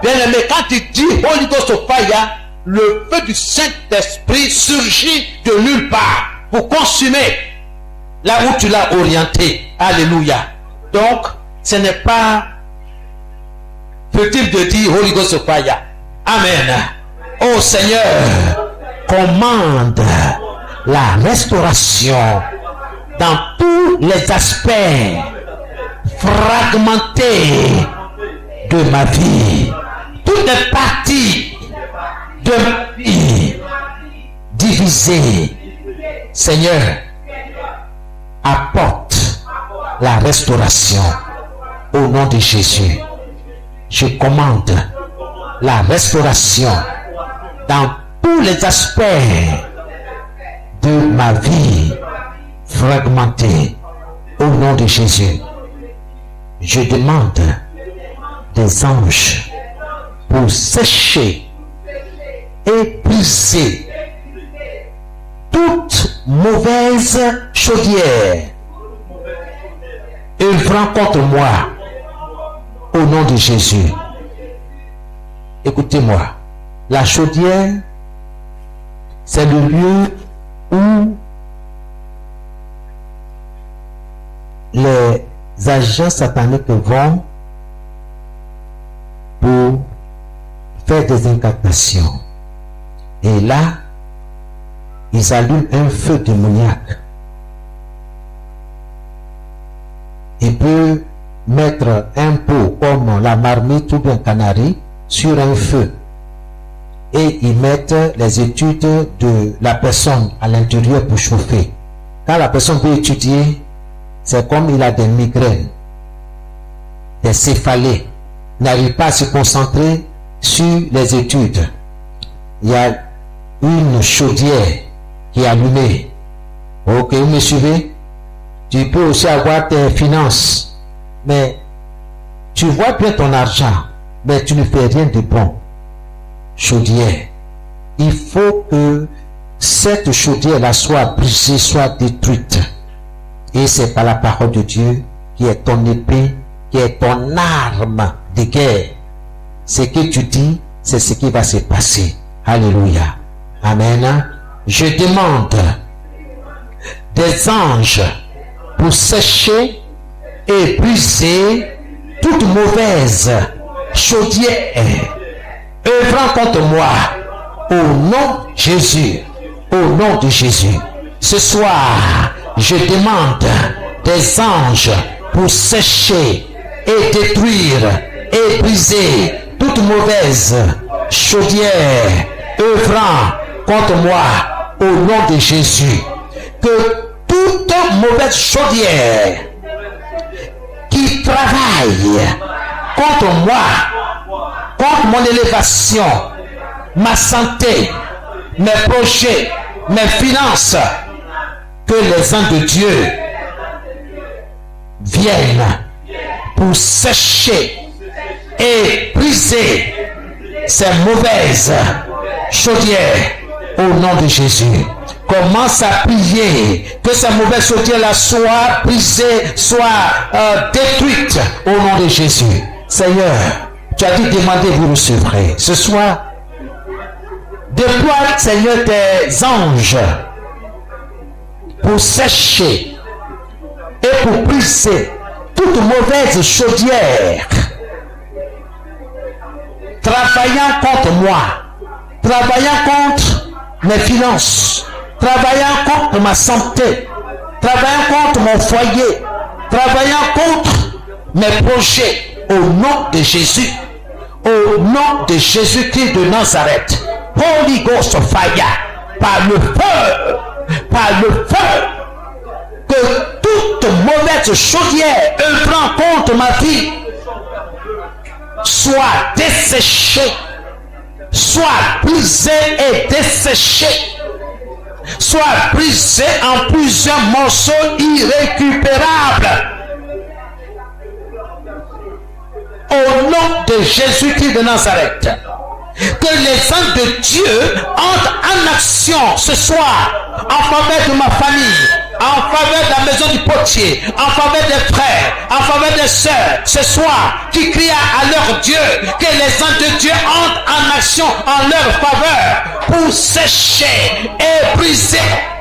Bien-aimé, quand tu dis Holy Ghost of fire, le feu du Saint-Esprit surgit de nulle part pour consumer là où tu l'as orienté. Alléluia. Donc, ce n'est pas petit de dire Holy Ghost of fire. Amen. Oh Seigneur, commande la restauration dans tous les aspects fragmentés de ma vie. Toutes les parties de ma vie divisées. Seigneur, apporte la restauration au nom de Jésus. Je commande la restauration dans tous les aspects de ma vie fragmentée au nom de Jésus. Je demande des anges pour sécher et briser toute mauvaise chaudière œuvrant contre moi au nom de Jésus. Écoutez-moi, la chaudière, c'est le lieu où les agents sataniques vont faire des incantations. Et là, ils allument un feu démoniaque. Il peut mettre un pot comme la marmite ou bien canari sur un feu. Et ils mettent les études de la personne à l'intérieur pour chauffer. Quand la personne peut étudier, c'est comme il a des migraines, des céphalées, n'arrive pas à se concentrer sur les études. Il y a une chaudière qui est allumée. Ok, vous me suivez? Tu peux aussi avoir tes finances, mais tu vois bien ton argent, mais tu ne fais rien de bon. Chaudière. Il faut que cette chaudière-là soit brisée, soit détruite. Et c'est par la parole de Dieu qui est ton épée, qui est ton arme de guerre. Ce que tu dis, c'est ce qui va se passer. Alléluia. Amen. Je demande des anges pour sécher et briser toute mauvaise chaudière œuvrant contre moi au nom de Jésus. Au nom de Jésus. Ce soir, je demande des anges pour sécher et détruire et briser toute mauvaise chaudière œuvrant contre moi au nom de Jésus. Que toute mauvaise chaudière qui travaille contre moi, contre mon élévation, ma santé, mes projets, mes finances, que les anges de Dieu viennent pour sécher et briser ces mauvaises chaudières au nom de Jésus. Commence à prier que ces mauvaises chaudières-là soient brisées, soient détruites au nom de Jésus. Seigneur, tu as dit demander, vous recevrez. Ce soir, déploie, Seigneur, tes anges pour sécher et pour briser toute mauvaise chaudière travaillant contre moi, travaillant contre mes finances, travaillant contre ma santé, travaillant contre mon foyer, travaillant contre mes projets, au nom de Jésus, au nom de Jésus-Christ de Nazareth. Holy Ghost of fire, par le feu, que toute mauvaise chaudière œuvrant contre ma vie soit desséchée, soit brisée et desséchée, soit brisée en plusieurs morceaux irrécupérables. Au nom de Jésus-Christ de Nazareth, que les anges de Dieu entrent en action ce soir en faveur de ma famille, en faveur de la maison du potier, en faveur des frères, en faveur des sœurs, ce soir, qui crient à leur Dieu, que les anges de Dieu entrent en action en leur faveur pour sécher et briser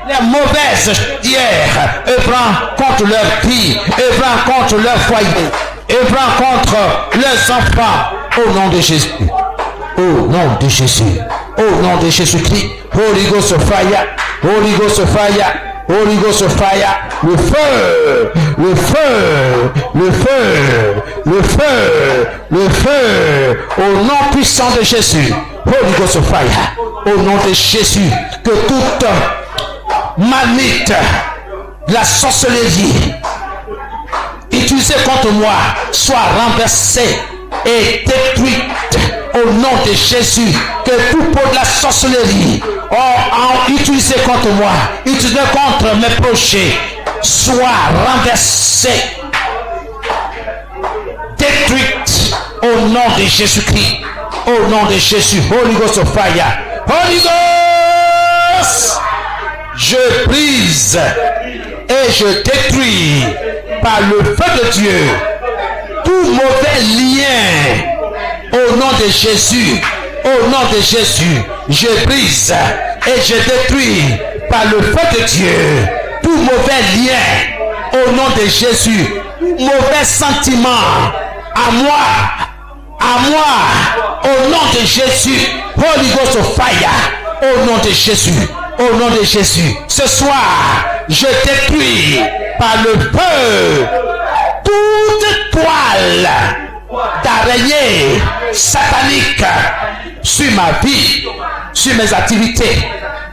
les mauvaises chaudières œuvrant contre leur vie, œuvrant contre leur foyer, œuvrant contre leurs enfants, au nom de Jésus. Au nom de Jésus, au nom de Jésus-Christ, Holy Ghost of fire, Holy Ghost of fire, Holy Ghost of fire, le feu, le feu, le feu, le feu, le feu, au nom puissant de Jésus, Holy Ghost of fire, au nom de Jésus, que toute manite, la sorcellerie utilisée contre moi soit renversée et détruite au nom de Jésus. Que tout pot de la sorcellerie utilisé contre moi, utilisé contre mes projets, soit renversé, détruite au nom de Jésus-Christ, au nom de Jésus. Holy Ghost of fire, Holy Ghost, je brise et je détruis par le feu de Dieu tout mauvais lien au nom de Jésus. Au nom de Jésus, je brise et je détruis par le feu de Dieu tout mauvais lien au nom de Jésus, mauvais sentiment à moi, À moi, au nom de Jésus. Holy Ghost of fire. Au nom de Jésus. Au nom de Jésus. Ce soir, je détruis par le feu toute toile d'araignée satanique sur ma vie, sur mes activités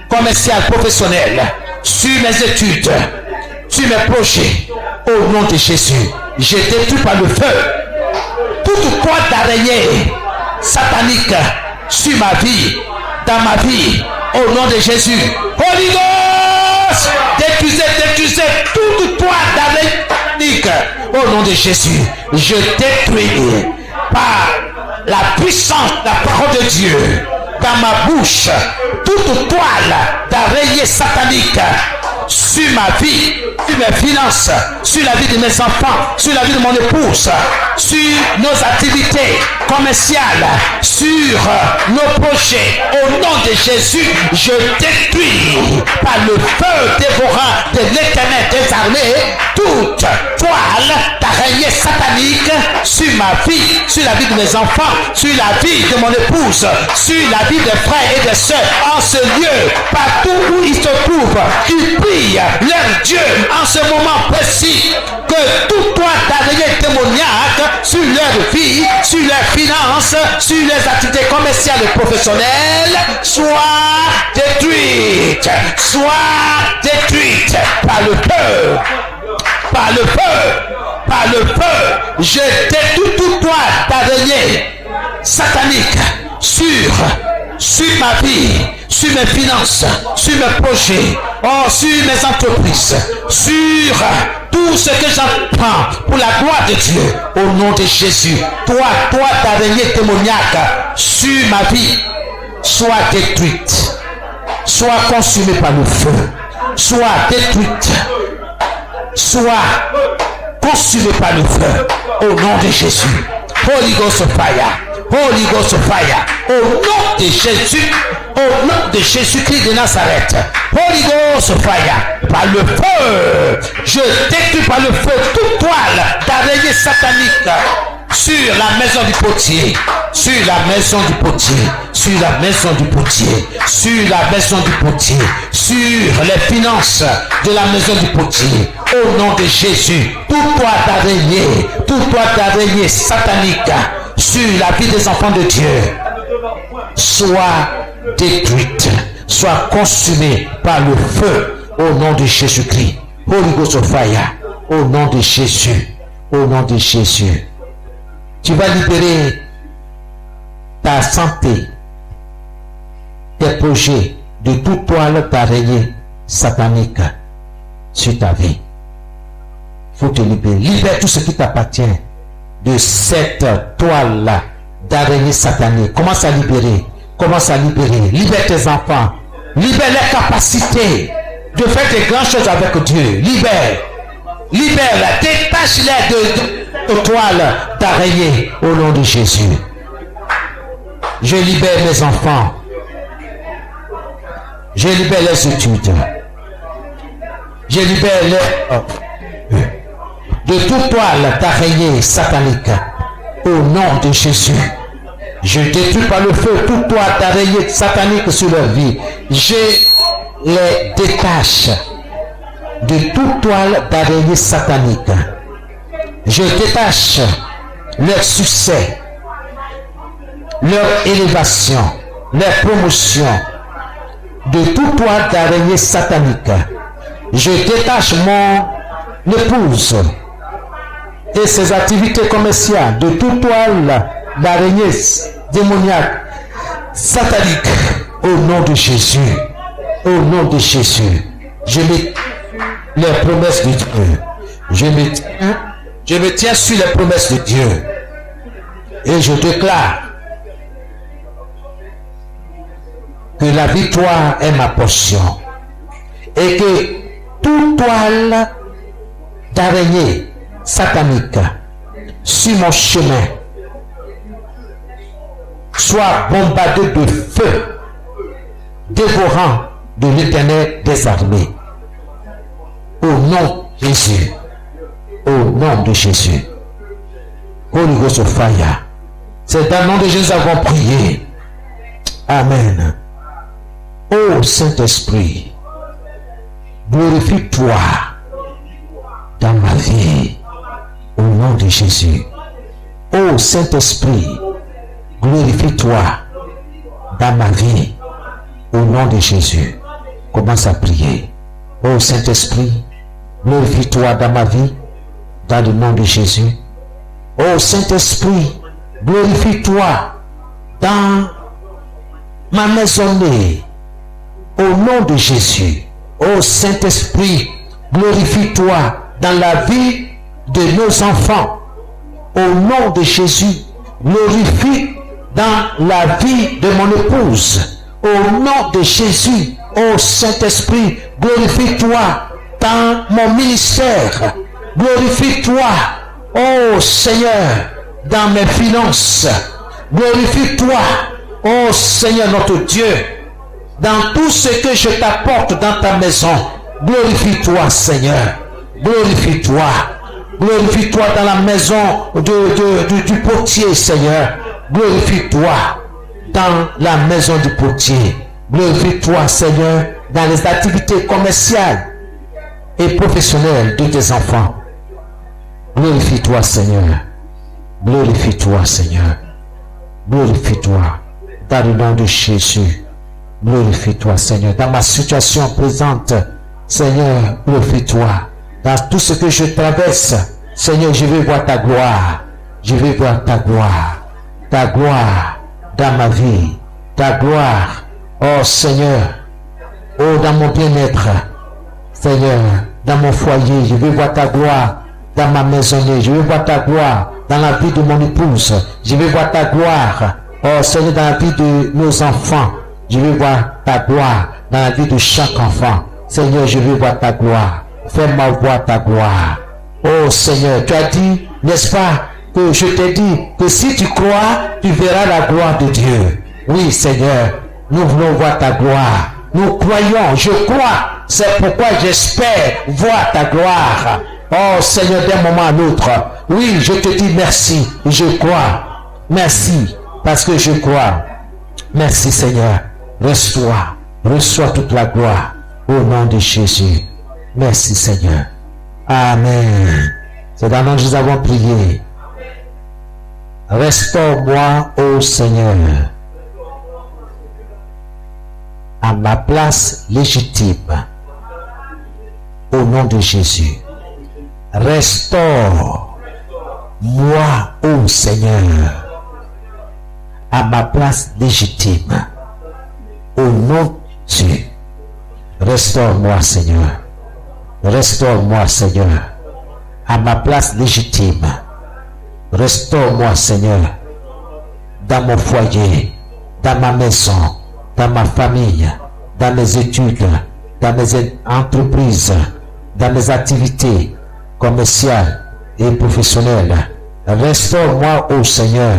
commerciales, professionnelles, sur mes études, sur mes projets. Au nom de Jésus, je détruis par le feu toute toile d'araignée satanique sur ma vie, dans ma vie. Au nom de Jésus. Holy Ghost, détruisez toute toile d'araignée. Au nom de Jésus, je détruis par la puissance de la parole de Dieu dans ma bouche toute toile d'araignée satanique sur ma vie, sur mes finances, sur la vie de mes enfants, sur la vie de mon épouse, sur nos activités commerciales, sur nos projets. Au nom de Jésus, je détruis par le feu dévorant de l'Éternel des armées toute toile d'araignée satanique sur ma vie, sur la vie de mes enfants, sur la vie de mon épouse, sur la vie des frères et des sœurs en ce lieu, partout où ils se trouvent, ils prient leur Dieu en ce moment précis, que toute toile d'araignée démoniaque sur leur vie, sur leurs finances, sur les activités commerciales et professionnelles soit détruite par le feu, par le feu, par le feu. Je détruis toute toile d'araignée satanique sur ma vie, sur mes finances, sur mes projets, sur mes entreprises, sur tout ce que j'apprends pour la gloire de Dieu. Au nom de Jésus, toi d'araignée démoniaque sur ma vie, sois détruite, sois consumée par le feu, sois détruite, sois consumée par le feu. Au nom de Jésus. Holy Ghost of fire. Holy Ghost of fire. Au nom de Jésus. Au nom de Jésus-Christ de Nazareth. Holy Ghost of fire. Par le feu. Je détruis par le feu toute toile d'araignée satanique sur la maison du potier, sur la maison du potier, sur la maison du potier, sur la maison du potier, sur les finances de la maison du potier. Au nom de Jésus, toute toile d'araignée satanique sur la vie des enfants de Dieu soit détruite, soit consumée par le feu au nom de Jésus-Christ. Holy Ghost of fire, au nom de Jésus, au nom de Jésus. Tu vas libérer ta santé, tes projets de toute toile d'araignée satanique sur ta vie. Il faut te libérer. Libère tout ce qui t'appartient de cette toile d'araignée satanique. Commence à libérer. Commence à libérer. Libère tes enfants. Libère les capacités de faire des grandes choses avec Dieu. Libère. Libère. Détache-les de toile d'araignée au nom de Jésus. Je libère mes enfants. Je libère les études. Je libère les de toute toile d'araignée satanique au nom de Jésus. Je détruis par le feu toute toile d'araignée satanique sur leur vie. Je les détache de toute toile d'araignée satanique. Je détache leur succès, leur élévation, leur promotion de toute toile d'araignée satanique. Je détache mon épouse et ses activités commerciales de toute toile d'araignée démoniaque satanique au nom de Jésus. Au nom de Jésus. Je mets les promesses de Dieu. Je me tiens sur les promesses de Dieu. Et je déclare que la victoire est ma portion. Et que toute toile d'araignée satanique sur mon chemin soit bombardée de feu dévorant de l'Éternel des armées. Au nom de Jésus. Au nom de Jésus. Holy Ghost of fire. C'est dans le nom de Jésus que nous avons prié. Amen. Ô Saint-Esprit, glorifie-toi dans ma vie au nom de Jésus. Ô Saint-Esprit, glorifie-toi dans ma vie au nom de Jésus. Commence à prier. Ô Saint-Esprit, glorifie-toi dans ma vie dans le nom de Jésus. Ô Saint-Esprit, glorifie-toi dans ma maisonnée au nom de Jésus. Ô Saint-Esprit, glorifie-toi dans la vie de nos enfants au nom de Jésus. Glorifie dans la vie de mon épouse au nom de Jésus. Ô Saint-Esprit, glorifie-toi dans mon ministère. Glorifie-toi, ô Seigneur, dans mes finances. Glorifie-toi, ô Seigneur notre Dieu, dans tout ce que je t'apporte dans ta maison. Glorifie-toi, Seigneur. Glorifie-toi. Glorifie-toi dans la maison du potier, Seigneur. Glorifie-toi dans la maison du potier. Glorifie-toi, Seigneur, dans les activités commerciales et professionnelles de tes enfants. Glorifie-toi, Seigneur. Glorifie-toi, Seigneur. Glorifie-toi dans le nom de Jésus. Glorifie-toi, Seigneur. Dans ma situation présente, Seigneur, glorifie-toi. Dans tout ce que je traverse, Seigneur, je veux voir ta gloire. Je veux voir ta gloire. Ta gloire dans ma vie. Ta gloire, oh Seigneur. Oh, dans mon bien-être. Seigneur, dans mon foyer, je veux voir ta gloire. Dans ma maisonnée, je veux voir ta gloire. Dans la vie de mon épouse, je veux voir ta gloire. Oh Seigneur, dans la vie de nos enfants, je veux voir ta gloire. Dans la vie de chaque enfant, Seigneur, je veux voir ta gloire. Fais-moi voir ta gloire. Oh Seigneur, tu as dit, n'est-ce pas, que je t'ai dit que si tu crois, tu verras la gloire de Dieu. Oui Seigneur, nous voulons voir ta gloire. Nous croyons, je crois. C'est pourquoi j'espère voir ta gloire. Oh Seigneur, d'un moment à l'autre. Oui, je te dis merci. Je crois. Merci parce que je crois. Merci Seigneur. Reçois toute la gloire au nom de Jésus. Merci Seigneur. Amen. C'est dans le nom que nous avons prié. Restaure-moi, ô Seigneur, à ma place légitime. Au nom de Jésus. Restaure-moi, ô Seigneur, à ma place légitime. Au nom de Jésus. Restaure-moi, Seigneur. Restaure-moi, Seigneur, à ma place légitime. Restaure-moi, Seigneur, dans mon foyer, dans ma maison, dans ma famille, dans mes études, dans mes entreprises, dans mes activités commerciales et professionnelles. Restaure-moi, ô Seigneur,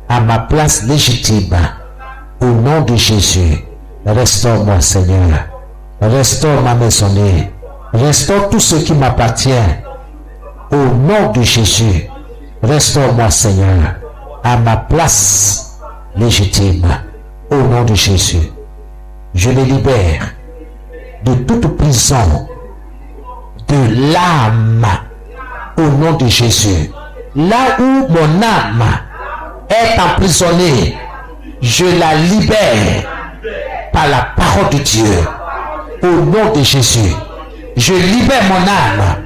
à ma place légitime. Au nom de Jésus, restaure-moi, Seigneur. Restaure ma maisonnée. Restaure tout ce qui m'appartient. Au nom de Jésus, restaure-moi, Seigneur, à ma place légitime. Au nom de Jésus, je les libère de toute prison de l'âme. Au nom de Jésus, là où mon âme est emprisonnée, je la libère par la parole de Dieu. Au nom de Jésus, je libère mon âme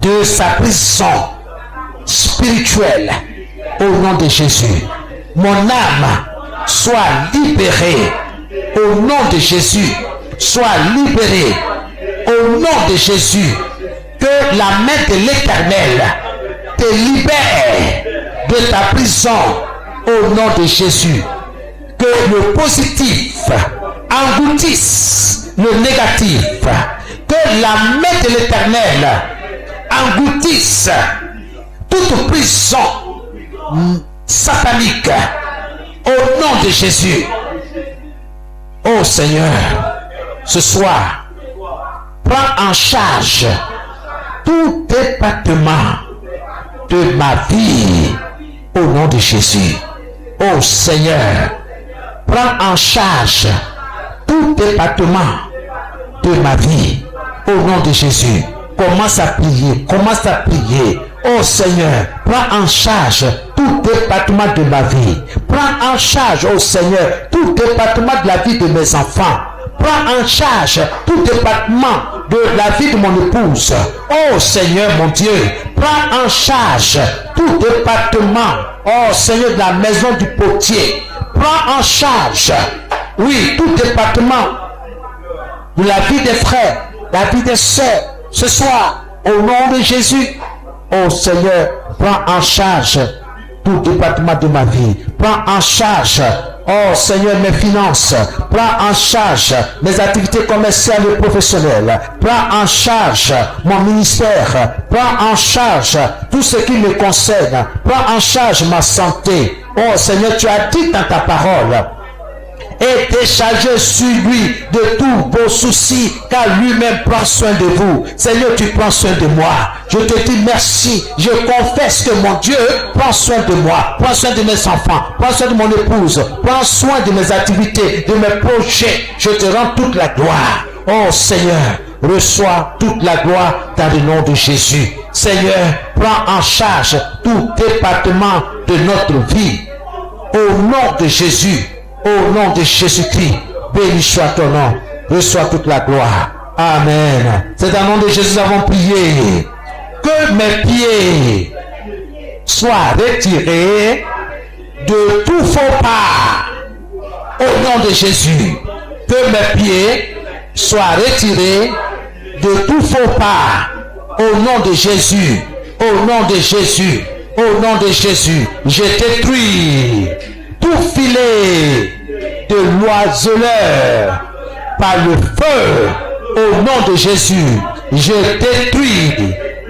de sa prison spirituelle. Au nom de Jésus, mon âme soit libérée. Au nom de Jésus, soit libérée. Au nom de Jésus, que la main de l'Éternel te libère de ta prison. Au nom de Jésus, que le positif engloutisse le négatif. Que la main de l'Éternel engloutisse toute prison satanique. Au nom de Jésus. Oh Seigneur, ce soir, prends en charge tout département de ma vie. au nom de Jésus. Oh Seigneur, prends en charge tout département de ma vie au nom de Jésus. Commence à prier, commence à prier. Oh Seigneur, prends en charge tout département de ma vie. Prends en charge, oh Seigneur, tout département de la vie de mes enfants. Prends en charge tout département de la vie de mon épouse. Oh Seigneur mon Dieu, prends en charge tout département, oh Seigneur, de la maison du potier. Prends en charge, oui, tout département de la vie des frères, la vie des sœurs. Ce soir, au nom de Jésus, oh Seigneur, prends en charge tout département de ma vie. Prends en charge, oh Seigneur, mes finances. Prends en charge mes activités commerciales et professionnelles. Prends en charge mon ministère. Prends en charge tout ce qui me concerne. Prends en charge ma santé. Oh Seigneur, tu as dit dans ta parole, et déchargez sur lui de tous vos soucis, car lui-même prend soin de vous. Seigneur, tu prends soin de moi. Je te dis merci. Je confesse que mon Dieu prend soin de moi, prend soin de mes enfants, prend soin de mon épouse, prend soin de mes activités, de mes projets. Je te rends toute la gloire. Oh Seigneur, reçois toute la gloire dans le nom de Jésus. Seigneur, prends en charge tout département de notre vie. Au nom de Jésus. Au nom de Jésus-Christ, béni soit ton nom. Reçois toute la gloire. Amen. C'est dans le nom de Jésus que nous avons prié. Que mes pieds soient retirés de tout faux pas. Au nom de Jésus. Que mes pieds soient retirés de tout faux pas. Au nom de Jésus. Au nom de Jésus. Au nom de Jésus. Je détruis tout filet de l'oiseleur par le feu au nom de Jésus. Je détruis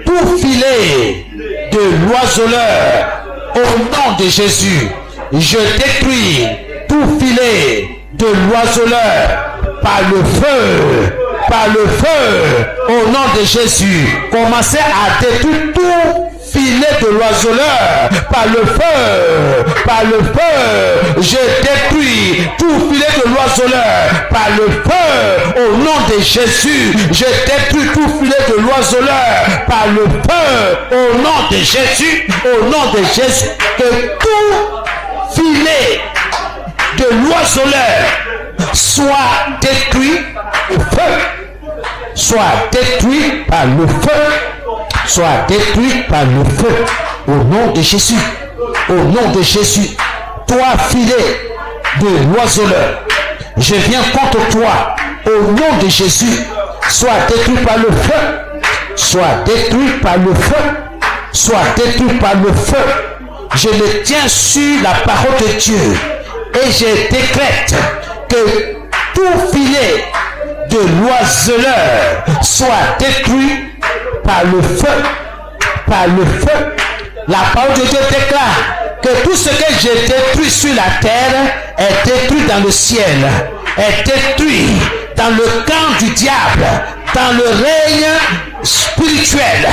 tout filet de l'oiseleur au nom de Jésus. Je détruis tout filet de l'oiseleur par le feu. Par le feu au nom de Jésus. Commencez à détruire tout filet de l'oiseleur par le feu, par le feu. Je détruis tout filet de l'oiseleur par le feu au nom de Jésus. Je détruis tout filet de l'oiseleur par le feu au nom de Jésus. Au nom de Jésus, que tout filet de l'oiseleur soit détruit au feu, soit détruit par le feu, soit détruit par le feu, au nom de Jésus, au nom de Jésus. Toi, filet de l'oiseleur, je viens contre toi, au nom de Jésus, soit détruit par le feu, soit détruit par le feu, soit détruit par le feu. Je me tiens sur la parole de Dieu et je décrète que tout filet de l'oiseleur soit détruit par le feu, par le feu. La parole de Dieu déclare que tout ce que j'ai détruit sur la terre est détruit dans le ciel, est détruit dans le camp du diable, dans le règne spirituel.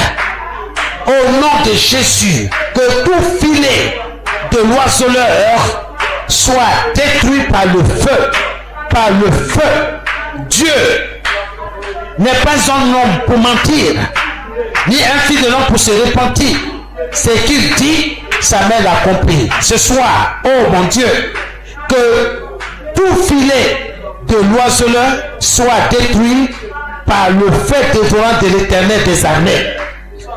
Au nom de Jésus, que tout filet de l'oiseleur soit détruit par le feu, par le feu. Dieu n'est pas un homme pour mentir, ni un fils de l'homme pour se repentir. Ce qu'il dit, sa main l'accomplit. Ce soir, oh mon Dieu, que tout filet de l'oiseleur soit détruit par le feu dévorant de l'Éternel des armées.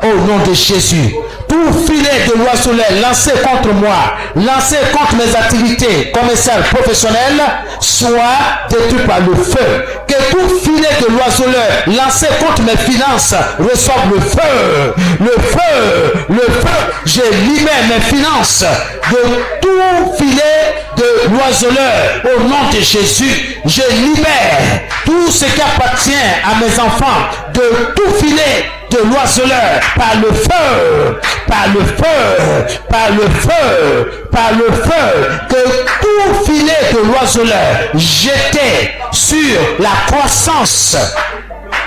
Au nom de Jésus, tout filet de l'oiseleur lancé contre moi, lancé contre mes activités commerciales, professionnelles, soit détruit par le feu. Que tout filet de l'oiseleur lancé contre mes finances reçoive le feu, le feu, le feu. Je libère mes finances de tout filet de l'oiseleur. Au nom de Jésus, je libère tout ce qui appartient à mes enfants de tout filet de l'oiseleur par le feu, par le feu, par le feu, par le feu. Que tout filet de l'oiseleur jeté sur la croissance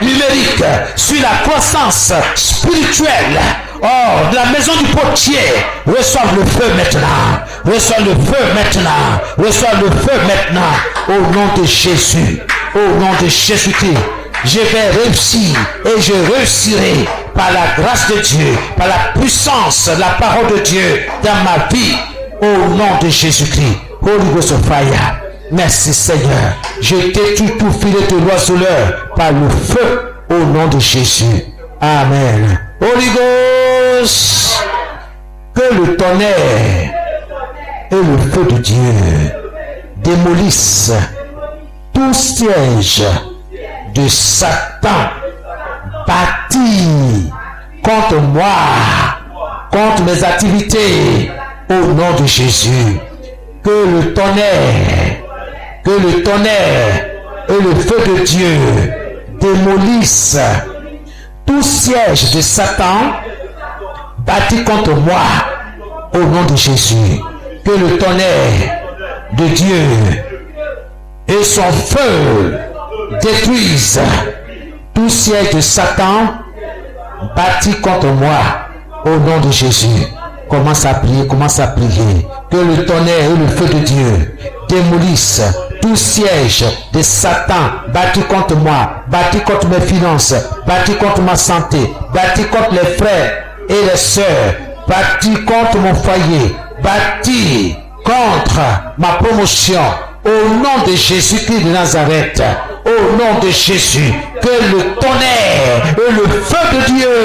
numérique, sur la croissance spirituelle, Oh, de la maison du potier, reçoive le feu maintenant. Reçois le feu maintenant. Reçois le feu maintenant. Au nom de Jésus. Au nom de Jésus-Christ. Je vais réussir et je réussirai par la grâce de Dieu, par la puissance, la parole de Dieu dans ma vie. Au nom de Jésus-Christ. Holy Ghost of fire. Merci Seigneur. Je détruis tout filet de l'oiseleur par le feu au nom de Jésus. Amen. Holy Ghost, que le tonnerre et le feu de Dieu démolissent tout siège de Satan bâti contre moi, contre mes activités, au nom de Jésus. Que le tonnerre et le feu de Dieu démolissent tout siège de Satan bâti contre moi au nom de Jésus. Que le tonnerre de Dieu et son feu détruisent tout siège de Satan bâti contre moi au nom de Jésus. Commence à prier, commence à prier. Que le tonnerre et le feu de Dieu démolissent tout siège de Satan bâti contre moi, bâti contre mes finances, bâti contre ma santé, bâti contre les frères et les sœurs, bâti contre mon foyer, bâti contre ma promotion. Au nom de Jésus-Christ de Nazareth, au nom de Jésus, que le tonnerre et le feu de Dieu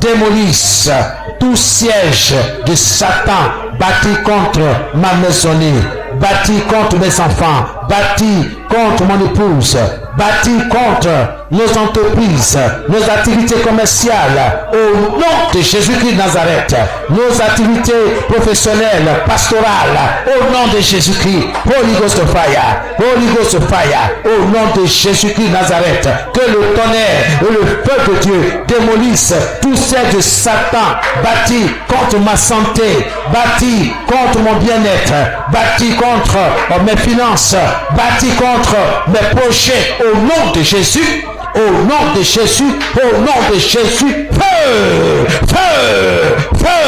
démolissent tout siège de Satan bâti contre ma maisonnée, bâti contre mes enfants, bâti contre mon épouse, bâti contre nos entreprises, nos activités commerciales, au nom de Jésus-Christ de Nazareth, nos activités professionnelles, pastorales, au nom de Jésus-Christ. Holy Ghost of fire, Holy Ghost of fire, au nom de Jésus-Christ de Nazareth, que le tonnerre et le feu de Dieu démolissent tout siège de Satan bâti contre ma santé, bâti contre mon bien-être, bâti contre mes finances, bâti contre mes projets, au nom de Jésus. Au nom de Jésus, au nom de Jésus, feu, feu, feu,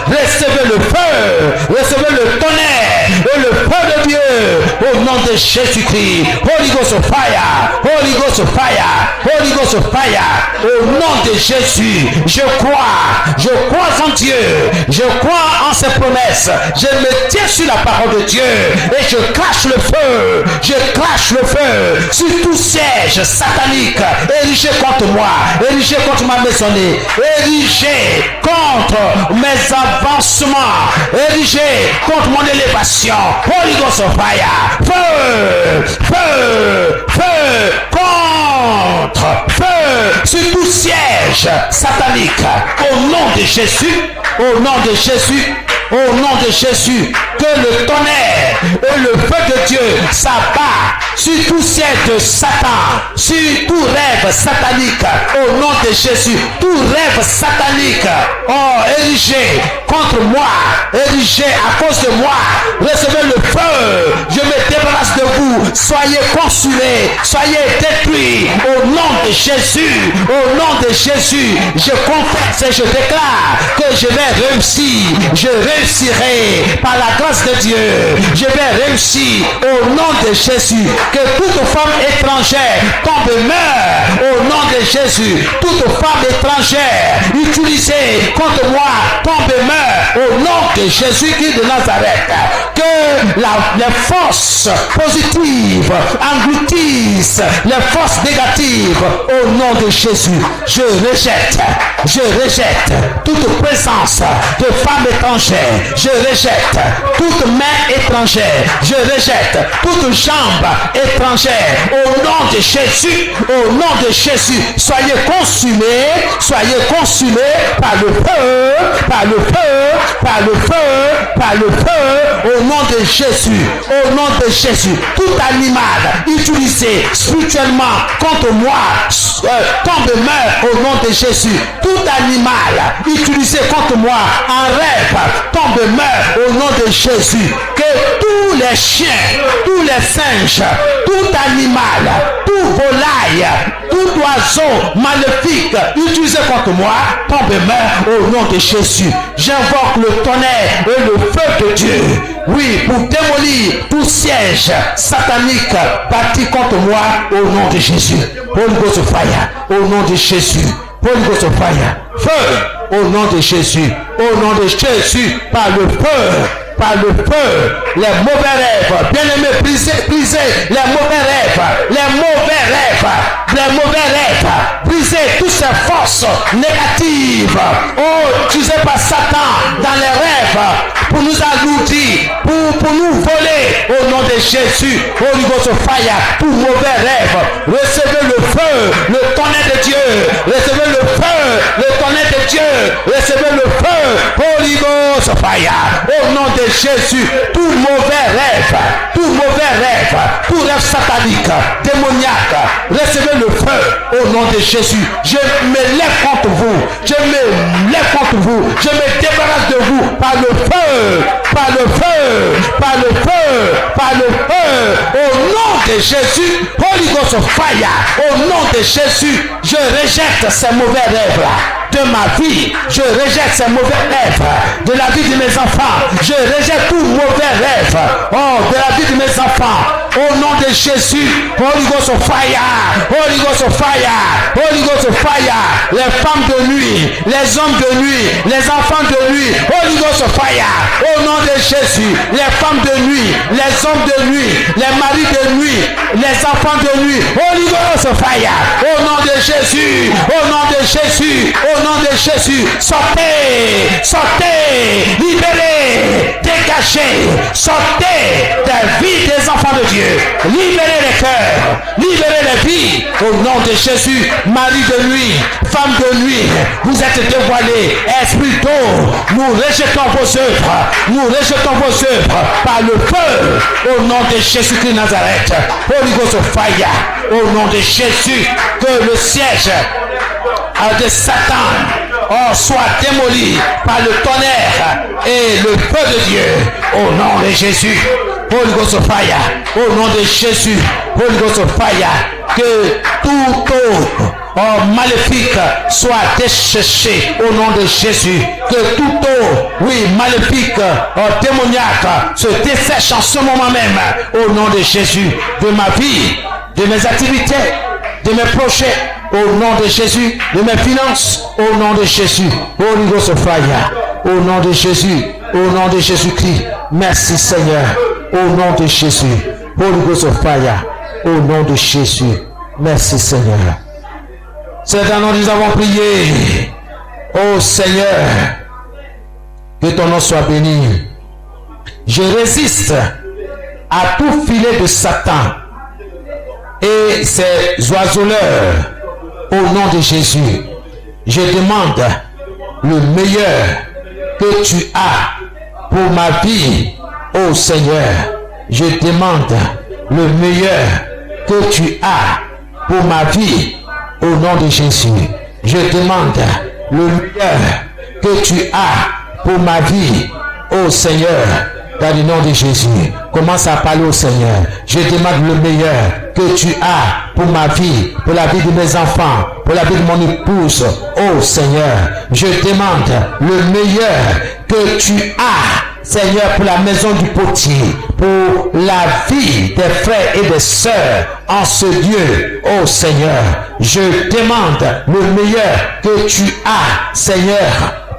recevez le feu, recevez le tonnerre et le feu de Dieu, au nom de Jésus-Christ. Holy Ghost of fire, Holy Ghost of fire, Holy Ghost of fire, au nom de Jésus, je crois en Dieu, je crois en ses promesses, je me tiens sur la parole de Dieu et je crache le feu sur tout siège satanique érigé contre moi, érigé contre ma maisonnée, érigé contre mes avancements, érigé contre mon élévation. Holy Ghost of fire, feu, feu, feu, contre, feu, sur tout siège satanique, au nom de Jésus, au nom de Jésus, au nom de Jésus, que le tonnerre et le feu de Dieu s'abat sur tout siège de Satan, sur tout rêve satanique, au nom de Jésus, tout rêve satanique, érigé contre moi, érigé à cause de moi, recevez le feu, je me débarrasse de vous, soyez consumés, soyez détruits, au nom de Jésus, au nom de Jésus, je confesse et je déclare que je vais réussir, je réussirai par la grâce de Dieu, je vais réussir au nom de Jésus, que toute femme étrangère tombe et meurt au nom de Jésus, toute femme étrangère utilisée contre moi tombe et meurt au nom de Jésus-Christ de Nazareth, que les forces positives engloutissent les forces négatives au nom de Jésus. Je rejette toute présence de femmes étrangères, je rejette toute main étrangère, je rejette toute jambe étrangère au nom de Jésus, au nom de Jésus. Soyez consumés par le feu, par le feu, par le feu, par le feu, au nom de Jésus, au nom de Jésus, tout animal utilisé spirituellement contre moi, tombe et meurt au nom de Jésus. Tout animal utilisé contre moi en rêve, tombe et meurt au nom de Jésus. Que tous les chiens, tous les singes, tout animal, tout volaille, tout oiseau maléfique utilisé contre moi, tombe et meurt au nom de Jésus. J'invoque le tonnerre et le feu de Dieu, oui, pour démolir tout siège satanique bâti contre moi au nom de Jésus. Holy Ghost fire, au nom de Jésus. Holy Ghost fire, feu, au nom de Jésus. Au nom de Jésus, par le feu. Par le feu, les mauvais rêves, bien-aimés, brisez les mauvais rêves, les mauvais rêves, les mauvais rêves, brisez toutes ces forces négatives, utilisées par Satan dans les rêves, pour nous alourdir, pour nous voler, au nom de Jésus. Holy Ghost fire, tout mauvais rêve, recevez le feu, le tonnerre de Dieu, recevez le feu, le tonnerre de Dieu, recevez le feu, Holy Ghost fire, au nom de Jésus, tout mauvais rêve, tout rêve satanique, démoniaque, recevez le feu au nom de Jésus. Je me lève contre vous, je me lève contre vous, je me débarrasse de vous par le feu, par le feu, par le feu, par le feu, au nom de Jésus. Holy Ghost fire, au nom de Jésus, je rejette ces mauvais rêves-là de ma vie, je rejette ces mauvais rêves de la vie de mes enfants, je rejette tout mauvais rêve, de la vie de mes enfants, au nom de Jésus. Holy Ghost fire, Holy Ghost fire, Holy Ghost fire, les femmes de nuit, les hommes de nuit, les enfants de nuit, Holy Ghost fire, au nom de Jésus, les femmes de nuit, les hommes de nuit, les maris de nuit, les enfants de nuit, Holy Ghost fire, au nom de Jésus, au nom de Jésus, au nom de Jésus, sortez, sortez, libérez, dégagez, sortez des vies des enfants de Dieu, libérez les cœurs, libérez les vies, au nom de Jésus. Mari de nuit, femme de nuit, vous êtes dévoilés, esprit d'eau, nous rejetons vos œuvres, nous rejetons vos œuvres par le feu, au nom de Jésus-Christ Nazareth. Holy Ghost fire, au nom de Jésus, que le siège de Satan soit démoli par le tonnerre et le feu de Dieu, au nom de Jésus. Holy Ghost fire, au nom de Jésus. Holy Ghost fire, que tout eau maléfique soit desséché au nom de Jésus. Que tout eau, oui, maléfique, démoniaque, se dessèche en ce moment même, au nom de Jésus. De ma vie, de mes activités, de mes projets, au nom de Jésus, de mes finances, au nom de Jésus. Holy Ghost fire, au nom de Jésus, au nom de Jésus-Christ. Merci Seigneur, au nom de Jésus. Holy Ghost fire, au nom de Jésus. Merci Seigneur. C'est un nom que nous avons prié. Oh Seigneur, que ton nom soit béni. Je résiste à tout filet de Satan et ses oiseleurs. Au nom de Jésus, je demande le meilleur que tu as pour ma vie, ô Seigneur. Je demande le meilleur que tu as pour ma vie, au nom de Jésus. Je demande le meilleur que tu as pour ma vie, ô Seigneur. Dans le nom de Jésus, commence à parler au Seigneur. Je demande le meilleur que tu as pour ma vie, pour la vie de mes enfants, pour la vie de mon épouse. Oh Seigneur, je demande le meilleur que tu as, Seigneur, pour la maison du potier, pour la vie des frères et des sœurs en ce Dieu. Oh Seigneur, je demande le meilleur que tu as, Seigneur,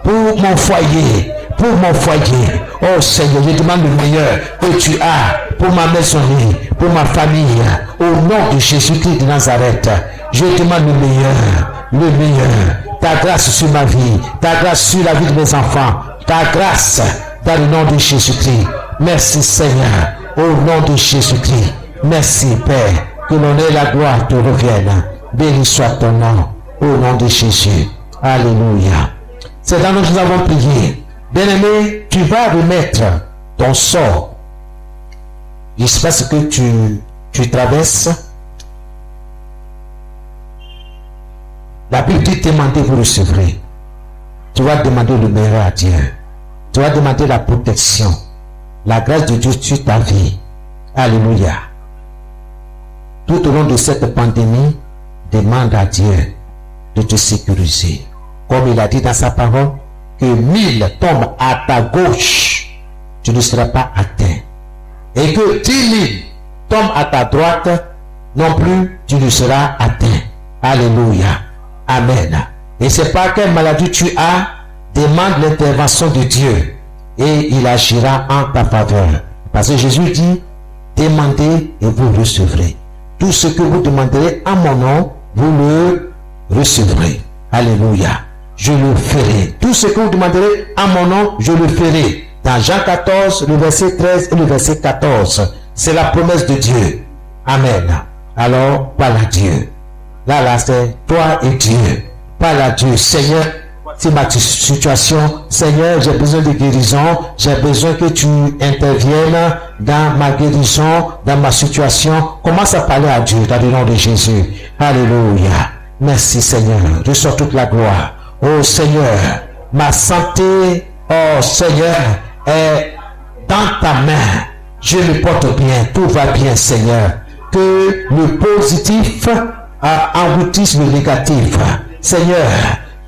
pour mon foyer. Pour mon foyer, oh Seigneur, je demande le meilleur que tu as pour ma maisonnée, pour ma famille, au nom de Jésus-Christ de Nazareth. Je demande le meilleur, ta grâce sur ma vie, ta grâce sur la vie de mes enfants, ta grâce dans le nom de Jésus-Christ. Merci Seigneur, au nom de Jésus-Christ. Merci Père, que l'honneur et la gloire te reviennent. Béni soit ton nom, au nom de Jésus. Alléluia. C'est dans nous que nous avons prié. Bien-aimé, tu vas remettre ton sort. Je ne sais pas ce que tu traverses. La Bible dit demander, vous recevrez. Tu vas demander le meilleur à Dieu. Tu vas demander la protection, la grâce de Dieu sur ta vie. Alléluia. Tout au long de cette pandémie, demande à Dieu de te sécuriser. Comme il a dit dans sa parole, que 1000 tombent à ta gauche, tu ne seras pas atteint. Et que 10 000 tombent à ta droite, non plus, tu ne seras atteint. Alléluia. Amen. Et c'est pas quelle maladie tu as, demande l'intervention de Dieu et il agira en ta faveur. Parce que Jésus dit, demandez et vous recevrez. Tout ce que vous demanderez en mon nom, vous le recevrez. Alléluia. Je le ferai. Tout ce que vous demanderez en mon nom, je le ferai. Dans Jean 14, le verset 13 et le verset 14. C'est la promesse de Dieu. Amen. Alors, parle à Dieu. Là, c'est toi et Dieu. Parle à Dieu. Seigneur, c'est ma situation. Seigneur, j'ai besoin de guérison. J'ai besoin que tu interviennes dans ma guérison, dans ma situation. Commence à parler à Dieu dans le nom de Jésus. Alléluia. Merci Seigneur. Reçois toute la gloire. Oh Seigneur, ma santé, oh Seigneur, est dans ta main. Je le porte bien. Tout va bien Seigneur. Que le positif engloutisse le négatif. Seigneur,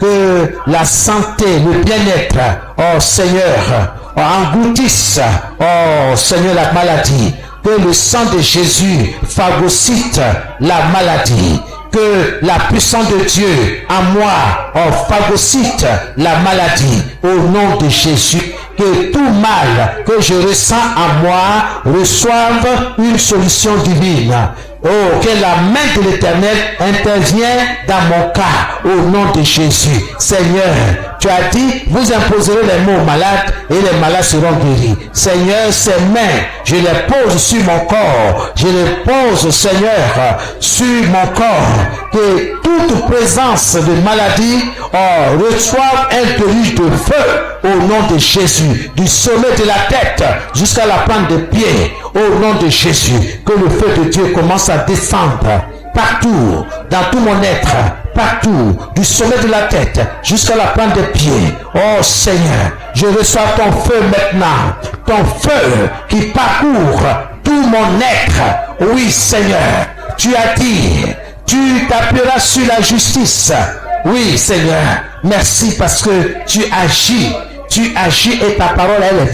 que la santé, le bien-être, oh Seigneur, engloutisse, oh Seigneur, la maladie. Que le sang de Jésus phagocyte la maladie. Que la puissance de Dieu en moi, oh, phagocyte la maladie. Au nom de Jésus, que tout mal que je ressens en moi reçoive une solution divine. Oh, que la main de l'Éternel intervienne dans mon cas, au nom de Jésus. Seigneur, tu as dit, vous imposerez les mots aux malades et les malades seront guéris. Seigneur, ces mains, je les pose sur mon corps. Je les pose, Seigneur, sur mon corps. Que toute présence de maladie reçoive un déluge de feu au nom de Jésus. Du sommet de la tête jusqu'à la plante des pieds, au nom de Jésus. Que le feu de Dieu commence à descendre partout, dans tout mon être, partout, du sommet de la tête jusqu'à la plante des pieds. Oh Seigneur, je reçois ton feu maintenant, ton feu qui parcourt tout mon être. Oui Seigneur, tu as dit, tu t'appuieras sur la justice. Oui Seigneur, merci parce que tu agis et ta parole elle est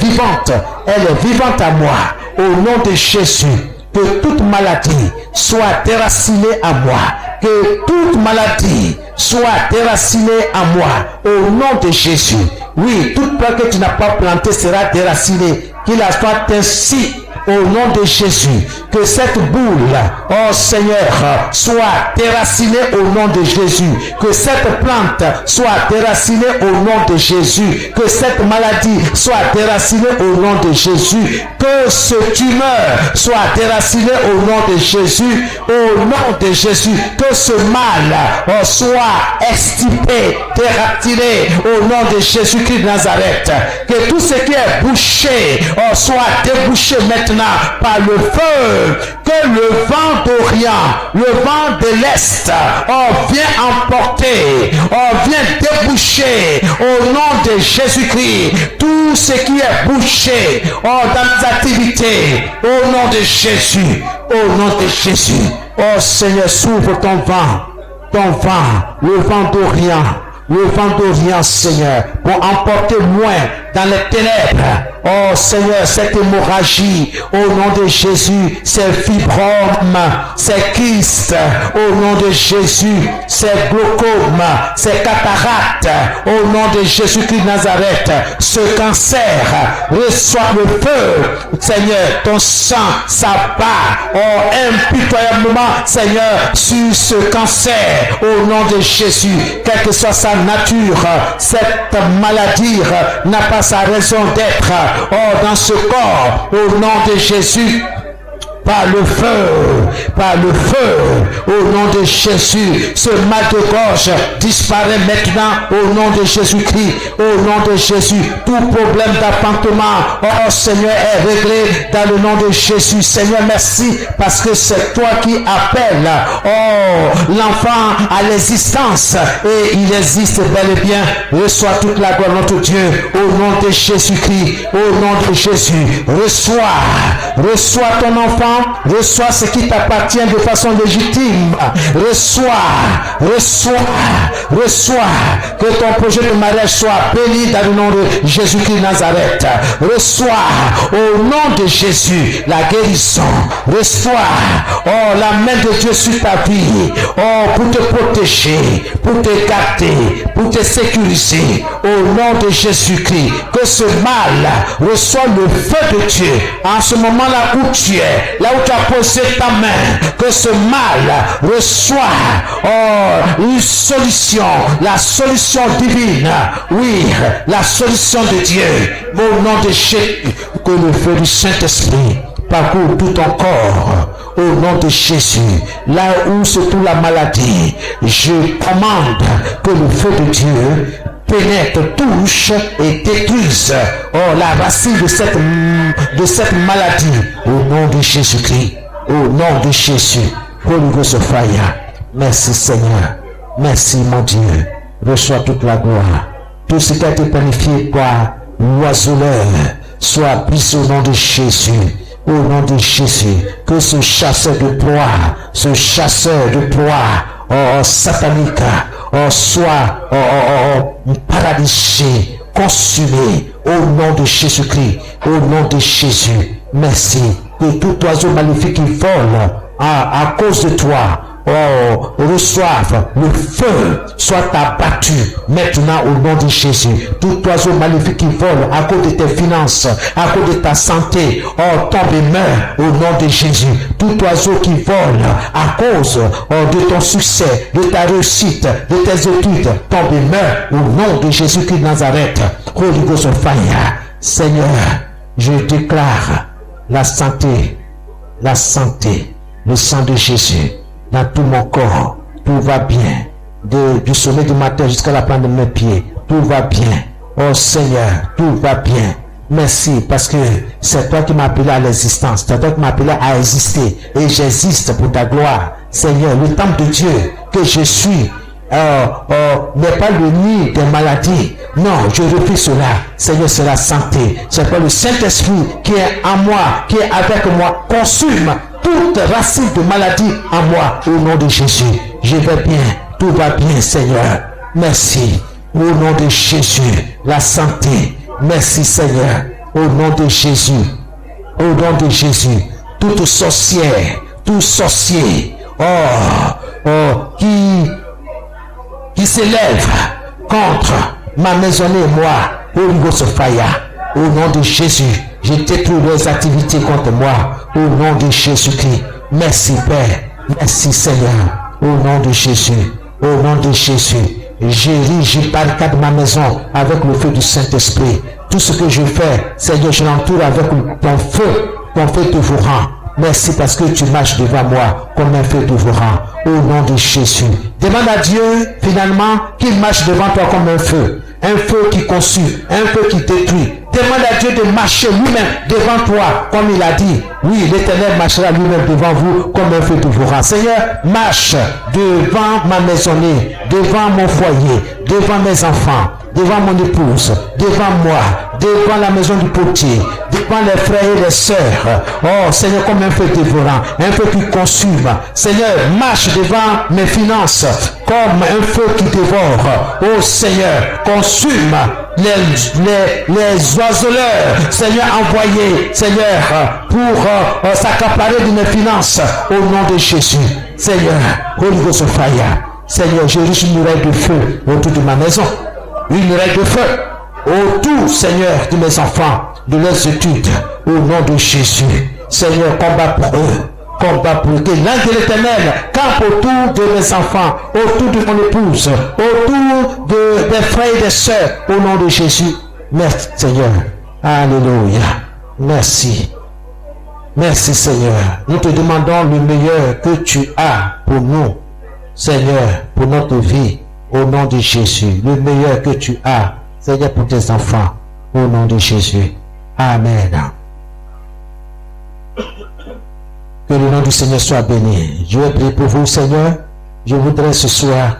vivante à moi. Au nom de Jésus, que toute maladie soit déracinée à moi. Que toute maladie soit déracinée à moi. Au nom de Jésus. Oui, toute plante que tu n'as pas plantée sera déracinée. Qu'il en soit ainsi. Au nom de Jésus, que cette boule, oh Seigneur, soit déracinée au nom de Jésus. Que cette plante soit déracinée au nom de Jésus. Que cette maladie soit déracinée au nom de Jésus. Que ce tumeur soit déraciné au nom de Jésus. Au nom de Jésus. Que ce mal soit extirpé, déraciné au nom de Jésus-Christ de Nazareth. Que tout ce qui est bouché soit débouché maintenant par le feu. Que le vent d'Orient, le vent de l'Est vient emporter, vient déboucher au nom de Jésus-Christ tout ce qui est bouché dans les activités au nom de Jésus. Au nom de Jésus. Oh Seigneur, s'ouvre ton vent, le vent d'Orient. Le vent d'Orient, Seigneur, pour emporter loin dans les ténèbres. Oh Seigneur, cette hémorragie, au nom de Jésus, ces fibromes, ces kystes, au nom de Jésus, ces glaucomes, ces cataractes, au nom de Jésus-Christ de Nazareth, ce cancer, reçois le feu, Seigneur, ton sang s'abat, impitoyablement, Seigneur, sur ce cancer, au nom de Jésus, quelle que soit sa nature, cette maladie n'a pas sa raison d'être dans ce corps, au nom de Jésus. par le feu, au nom de Jésus. Ce mal de gorge disparaît maintenant au nom de Jésus-Christ, au nom de Jésus. Tout problème d'appartement, oh Seigneur, est réglé dans le nom de Jésus. Seigneur, merci parce que c'est toi qui appelles, oh, l'enfant à l'existence et il existe bel et bien. Reçois toute la gloire, notre Dieu, au nom de Jésus-Christ, au nom de Jésus. Reçois ton enfant, reçois ce qui t'appartient de façon légitime. Reçois que ton projet de mariage soit béni dans le nom de Jésus-Christ de Nazareth. Reçois au nom de Jésus la guérison. Reçois, oh, la main de Dieu sur ta vie, oh, pour te protéger, pour te garder, pour te sécuriser, au nom de Jésus-Christ. Que ce mal reçoit le feu de Dieu en ce moment-là où tu es, là où tu as posé ta main. Que ce mal reçoit, oh, une solution, la solution divine, oui, la solution de Dieu, au nom de Jésus. Que le feu du Saint-Esprit parcourt tout ton corps, au nom de Jésus. Là où se trouve la maladie, je commande que le feu de Dieu pénètre, touche et détruise, oh, la racine de cette maladie, au nom de Jésus-Christ, au nom de Jésus. Holy Ghost of fire. Merci Seigneur, merci mon Dieu. Reçois toute la gloire. Tout ce qui a été planifié par l'oiseleur soit brisé au nom de Jésus. Au nom de Jésus, que ce chasseur de proie, oh, satanique, oh, soit paralysé, consumé, au nom de Jésus-Christ, au nom de Jésus. Merci. Que tout oiseau maléfique qui vole à cause de toi, oh, reçoive le feu, soit abattu maintenant au nom de Jésus. Tout oiseau maléfique qui vole à cause de tes finances, à cause de ta santé, oh, tombe et meurt au nom de Jésus. Tout oiseau qui vole à cause, oh, de ton succès, de ta réussite, de tes études, tombe et meurt au nom de Jésus-Christ de Nazareth. Holy Ghost of fire. Seigneur, je déclare la santé, le sang de Jésus dans tout mon corps. Tout va bien, du sommet du matin jusqu'à la plante de mes pieds, tout va bien. Oh Seigneur, tout va bien. Merci parce que c'est toi qui m'as appelé à l'existence, c'est toi qui m'as appelé à exister et j'existe pour ta gloire. Seigneur, le temple de Dieu que je suis n'est pas le nid des maladies. Non, je refuse cela. Seigneur, c'est la santé. C'est pas le Saint-Esprit qui est en moi, qui est avec moi, consume toute racine de maladie en moi. Au nom de Jésus, je vais bien. Tout va bien, Seigneur. Merci. Au nom de Jésus, la santé. Merci, Seigneur. Au nom de Jésus. Au nom de Jésus. Toute sorcière, tout sorcier, qui s'élève contre ma maisonnée et moi, Holy Ghost of fire, au nom de Jésus, je détruis leurs activités contre moi, au nom de Jésus-Christ. Merci Père, merci Seigneur, au nom de Jésus, au nom de Jésus. Je barricade ma maison avec le feu du Saint-Esprit. Tout ce que je fais, Seigneur, je l'entoure avec ton feu dévorant. Merci parce que tu marches devant moi comme un feu dévorant. Au nom de Jésus. Demande à Dieu finalement qu'il marche devant toi comme un feu qui consume, un feu qui détruit. Demande à Dieu de marcher lui-même devant toi comme il a dit. Oui, l'Éternel marchera lui-même devant vous comme un feu dévorant. Seigneur, marche devant ma maisonnée, devant mon foyer, devant mes enfants, devant mon épouse, devant moi, devant la maison du potier, devant les frères et les sœurs. Oh Seigneur, comme un feu dévorant, un feu qui consume. Seigneur, marche devant mes finances comme un feu qui dévore. Oh Seigneur, consume les oiseleurs, Seigneur, envoyés, Seigneur, pour s'accaparer de mes finances. Au nom de Jésus, Seigneur, Holy Ghost of fire. Seigneur, je riche une muraille de feu autour de ma maison. Une muraille de feu autour, Seigneur, de mes enfants, de leurs études, au nom de Jésus. Seigneur, combat pour eux, combat pour eux. Que l'ange de l'Éternel campe autour de mes enfants, autour de mon épouse, autour des frères et des sœurs, au nom de Jésus. Merci, Seigneur. Alléluia. Merci. Merci Seigneur. Nous te demandons le meilleur que tu as pour nous, Seigneur, pour notre vie, au nom de Jésus. Le meilleur que tu as, Seigneur, pour tes enfants, au nom de Jésus. Amen. Que le nom du Seigneur soit béni. Je vais prier pour vous, Seigneur. Je voudrais ce soir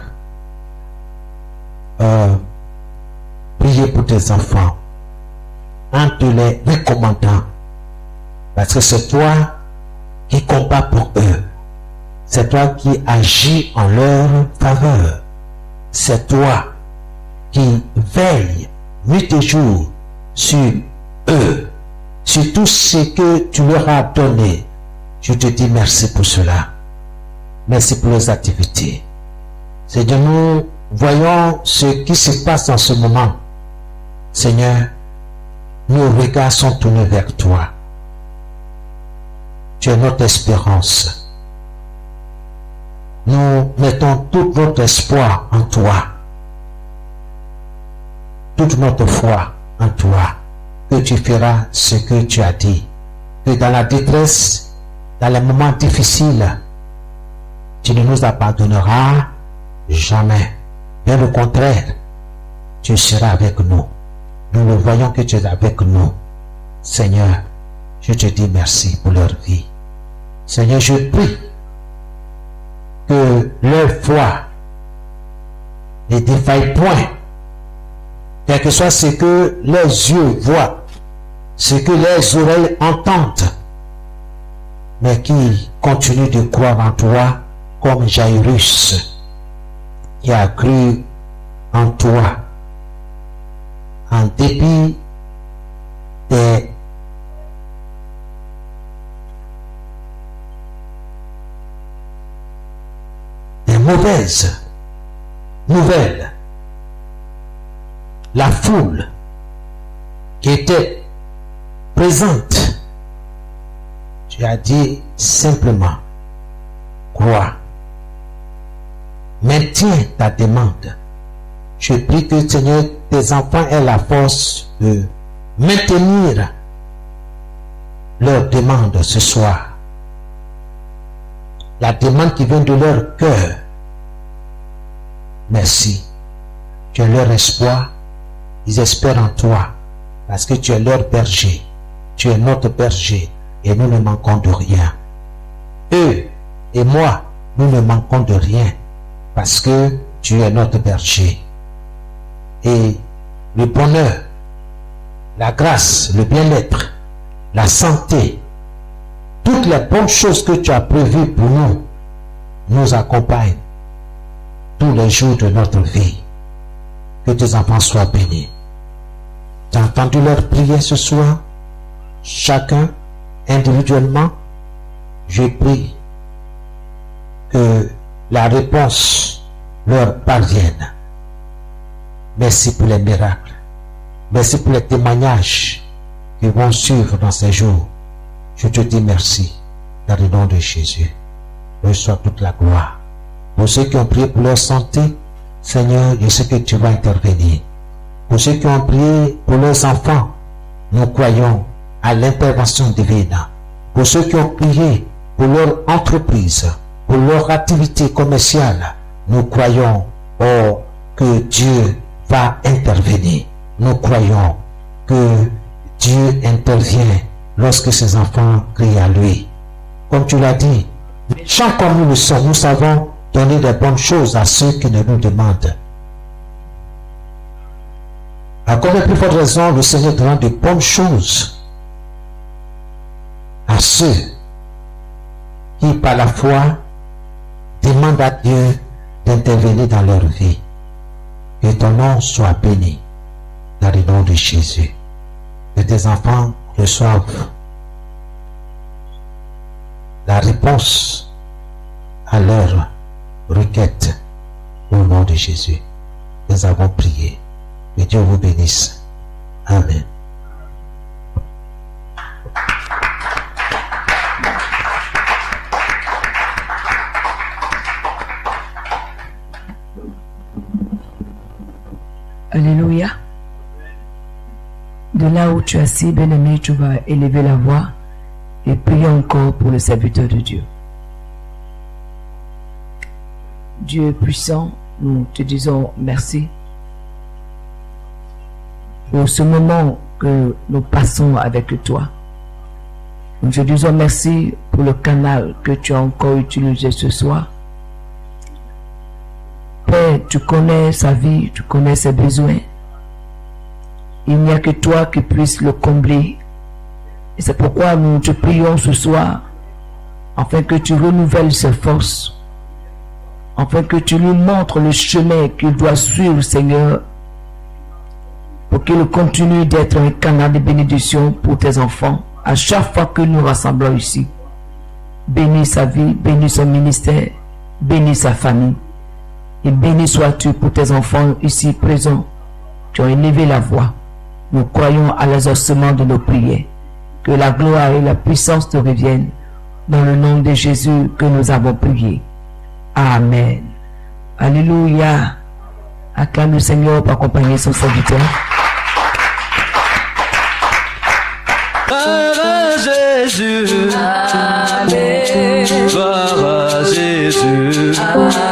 prier pour tes enfants en te les recommandant. Parce que c'est toi qui combats pour eux. C'est toi qui agis en leur faveur. C'est toi qui veille nuit et jour sur eux, sur tout ce que tu leur as donné. Je te dis merci pour cela. Merci pour les activités. Seigneur, nous voyons ce qui se passe en ce moment. Seigneur, nos regards sont tournés vers toi. Tu es notre espérance. Nous mettons tout notre espoir en toi. Toute notre foi en toi. Que tu feras ce que tu as dit. Que dans la détresse, dans les moments difficiles, tu ne nous abandonneras jamais. Bien au contraire, tu seras avec nous. Nous le voyons que tu es avec nous. Seigneur, je te dis merci pour leur vie. Seigneur, je prie que leur foi ne défaille point. Quel que soit ce que leurs yeux voient, ce que leurs oreilles entendent, mais qui continuent de croire en toi comme Jairus, qui a cru en toi en dépit des mauvaises nouvelles. La foule qui était présente, tu as dit simplement, crois, maintiens ta demande. Je prie que, Seigneur, tes enfants aient la force de maintenir leur demande ce soir. La demande qui vient de leur cœur. Merci. Tu es leur espoir. Ils espèrent en toi parce que tu es leur berger. Tu es notre berger et nous ne manquons de rien. Eux et moi, nous ne manquons de rien parce que tu es notre berger. Et le bonheur, la grâce, le bien-être, la santé, toutes les bonnes choses que tu as prévues pour nous, nous accompagnent tous les jours de notre vie. Que tes enfants soient bénis. Tu as entendu leur prière ce soir, chacun individuellement. Je prie que la réponse leur parvienne. Merci pour les miracles. Merci pour les témoignages qui vont suivre dans ces jours. Je te dis merci dans le nom de Jésus. Reçois toute la gloire. Pour ceux qui ont prié pour leur santé, Seigneur, je sais que tu vas intervenir. Pour ceux qui ont prié pour leurs enfants, nous croyons à l'intervention divine. Pour ceux qui ont prié pour leur entreprise, pour leur activité commerciale, nous croyons que Dieu va intervenir. Nous croyons que Dieu intervient lorsque ses enfants crient à lui. Comme tu l'as dit, méchants comme nous le sommes, nous savons donner des bonnes choses à ceux qui ne nous demandent. À combien plus forte raison le Seigneur demande de bonnes choses à ceux qui, par la foi, demandent à Dieu d'intervenir dans leur vie. Que ton nom soit béni dans le nom de Jésus. Que tes enfants reçoivent la réponse à leur requête au nom de Jésus. Nous avons prié. Que Dieu vous bénisse. Amen. Alléluia. De là où tu es assis, bien-aimé, tu vas élever la voix et prions encore pour le serviteur de Dieu. Dieu puissant, nous te disons merci pour ce moment que nous passons avec toi. Nous te disons merci pour le canal que tu as encore utilisé ce soir. Père, tu connais sa vie, tu connais ses besoins. Il n'y a que toi qui puisses le combler. Et c'est pourquoi nous te prions ce soir, afin que tu renouvelles ses forces, afin que tu lui montres le chemin qu'il doit suivre, Seigneur, pour qu'il continue d'être un canal de bénédiction pour tes enfants, à chaque fois que nous rassemblons ici. Bénis sa vie, bénis son ministère, bénis sa famille, et béni sois-tu pour tes enfants ici présents qui ont élevé la voix. Nous croyons à l'exaucement de nos prières. Que la gloire et la puissance te reviennent dans le nom de Jésus que nous avons prié. Amen. Alléluia. Acclame le Seigneur pour accompagner son serviteur. Gloire à Jésus. Amen. Gloire à Jésus. Amen.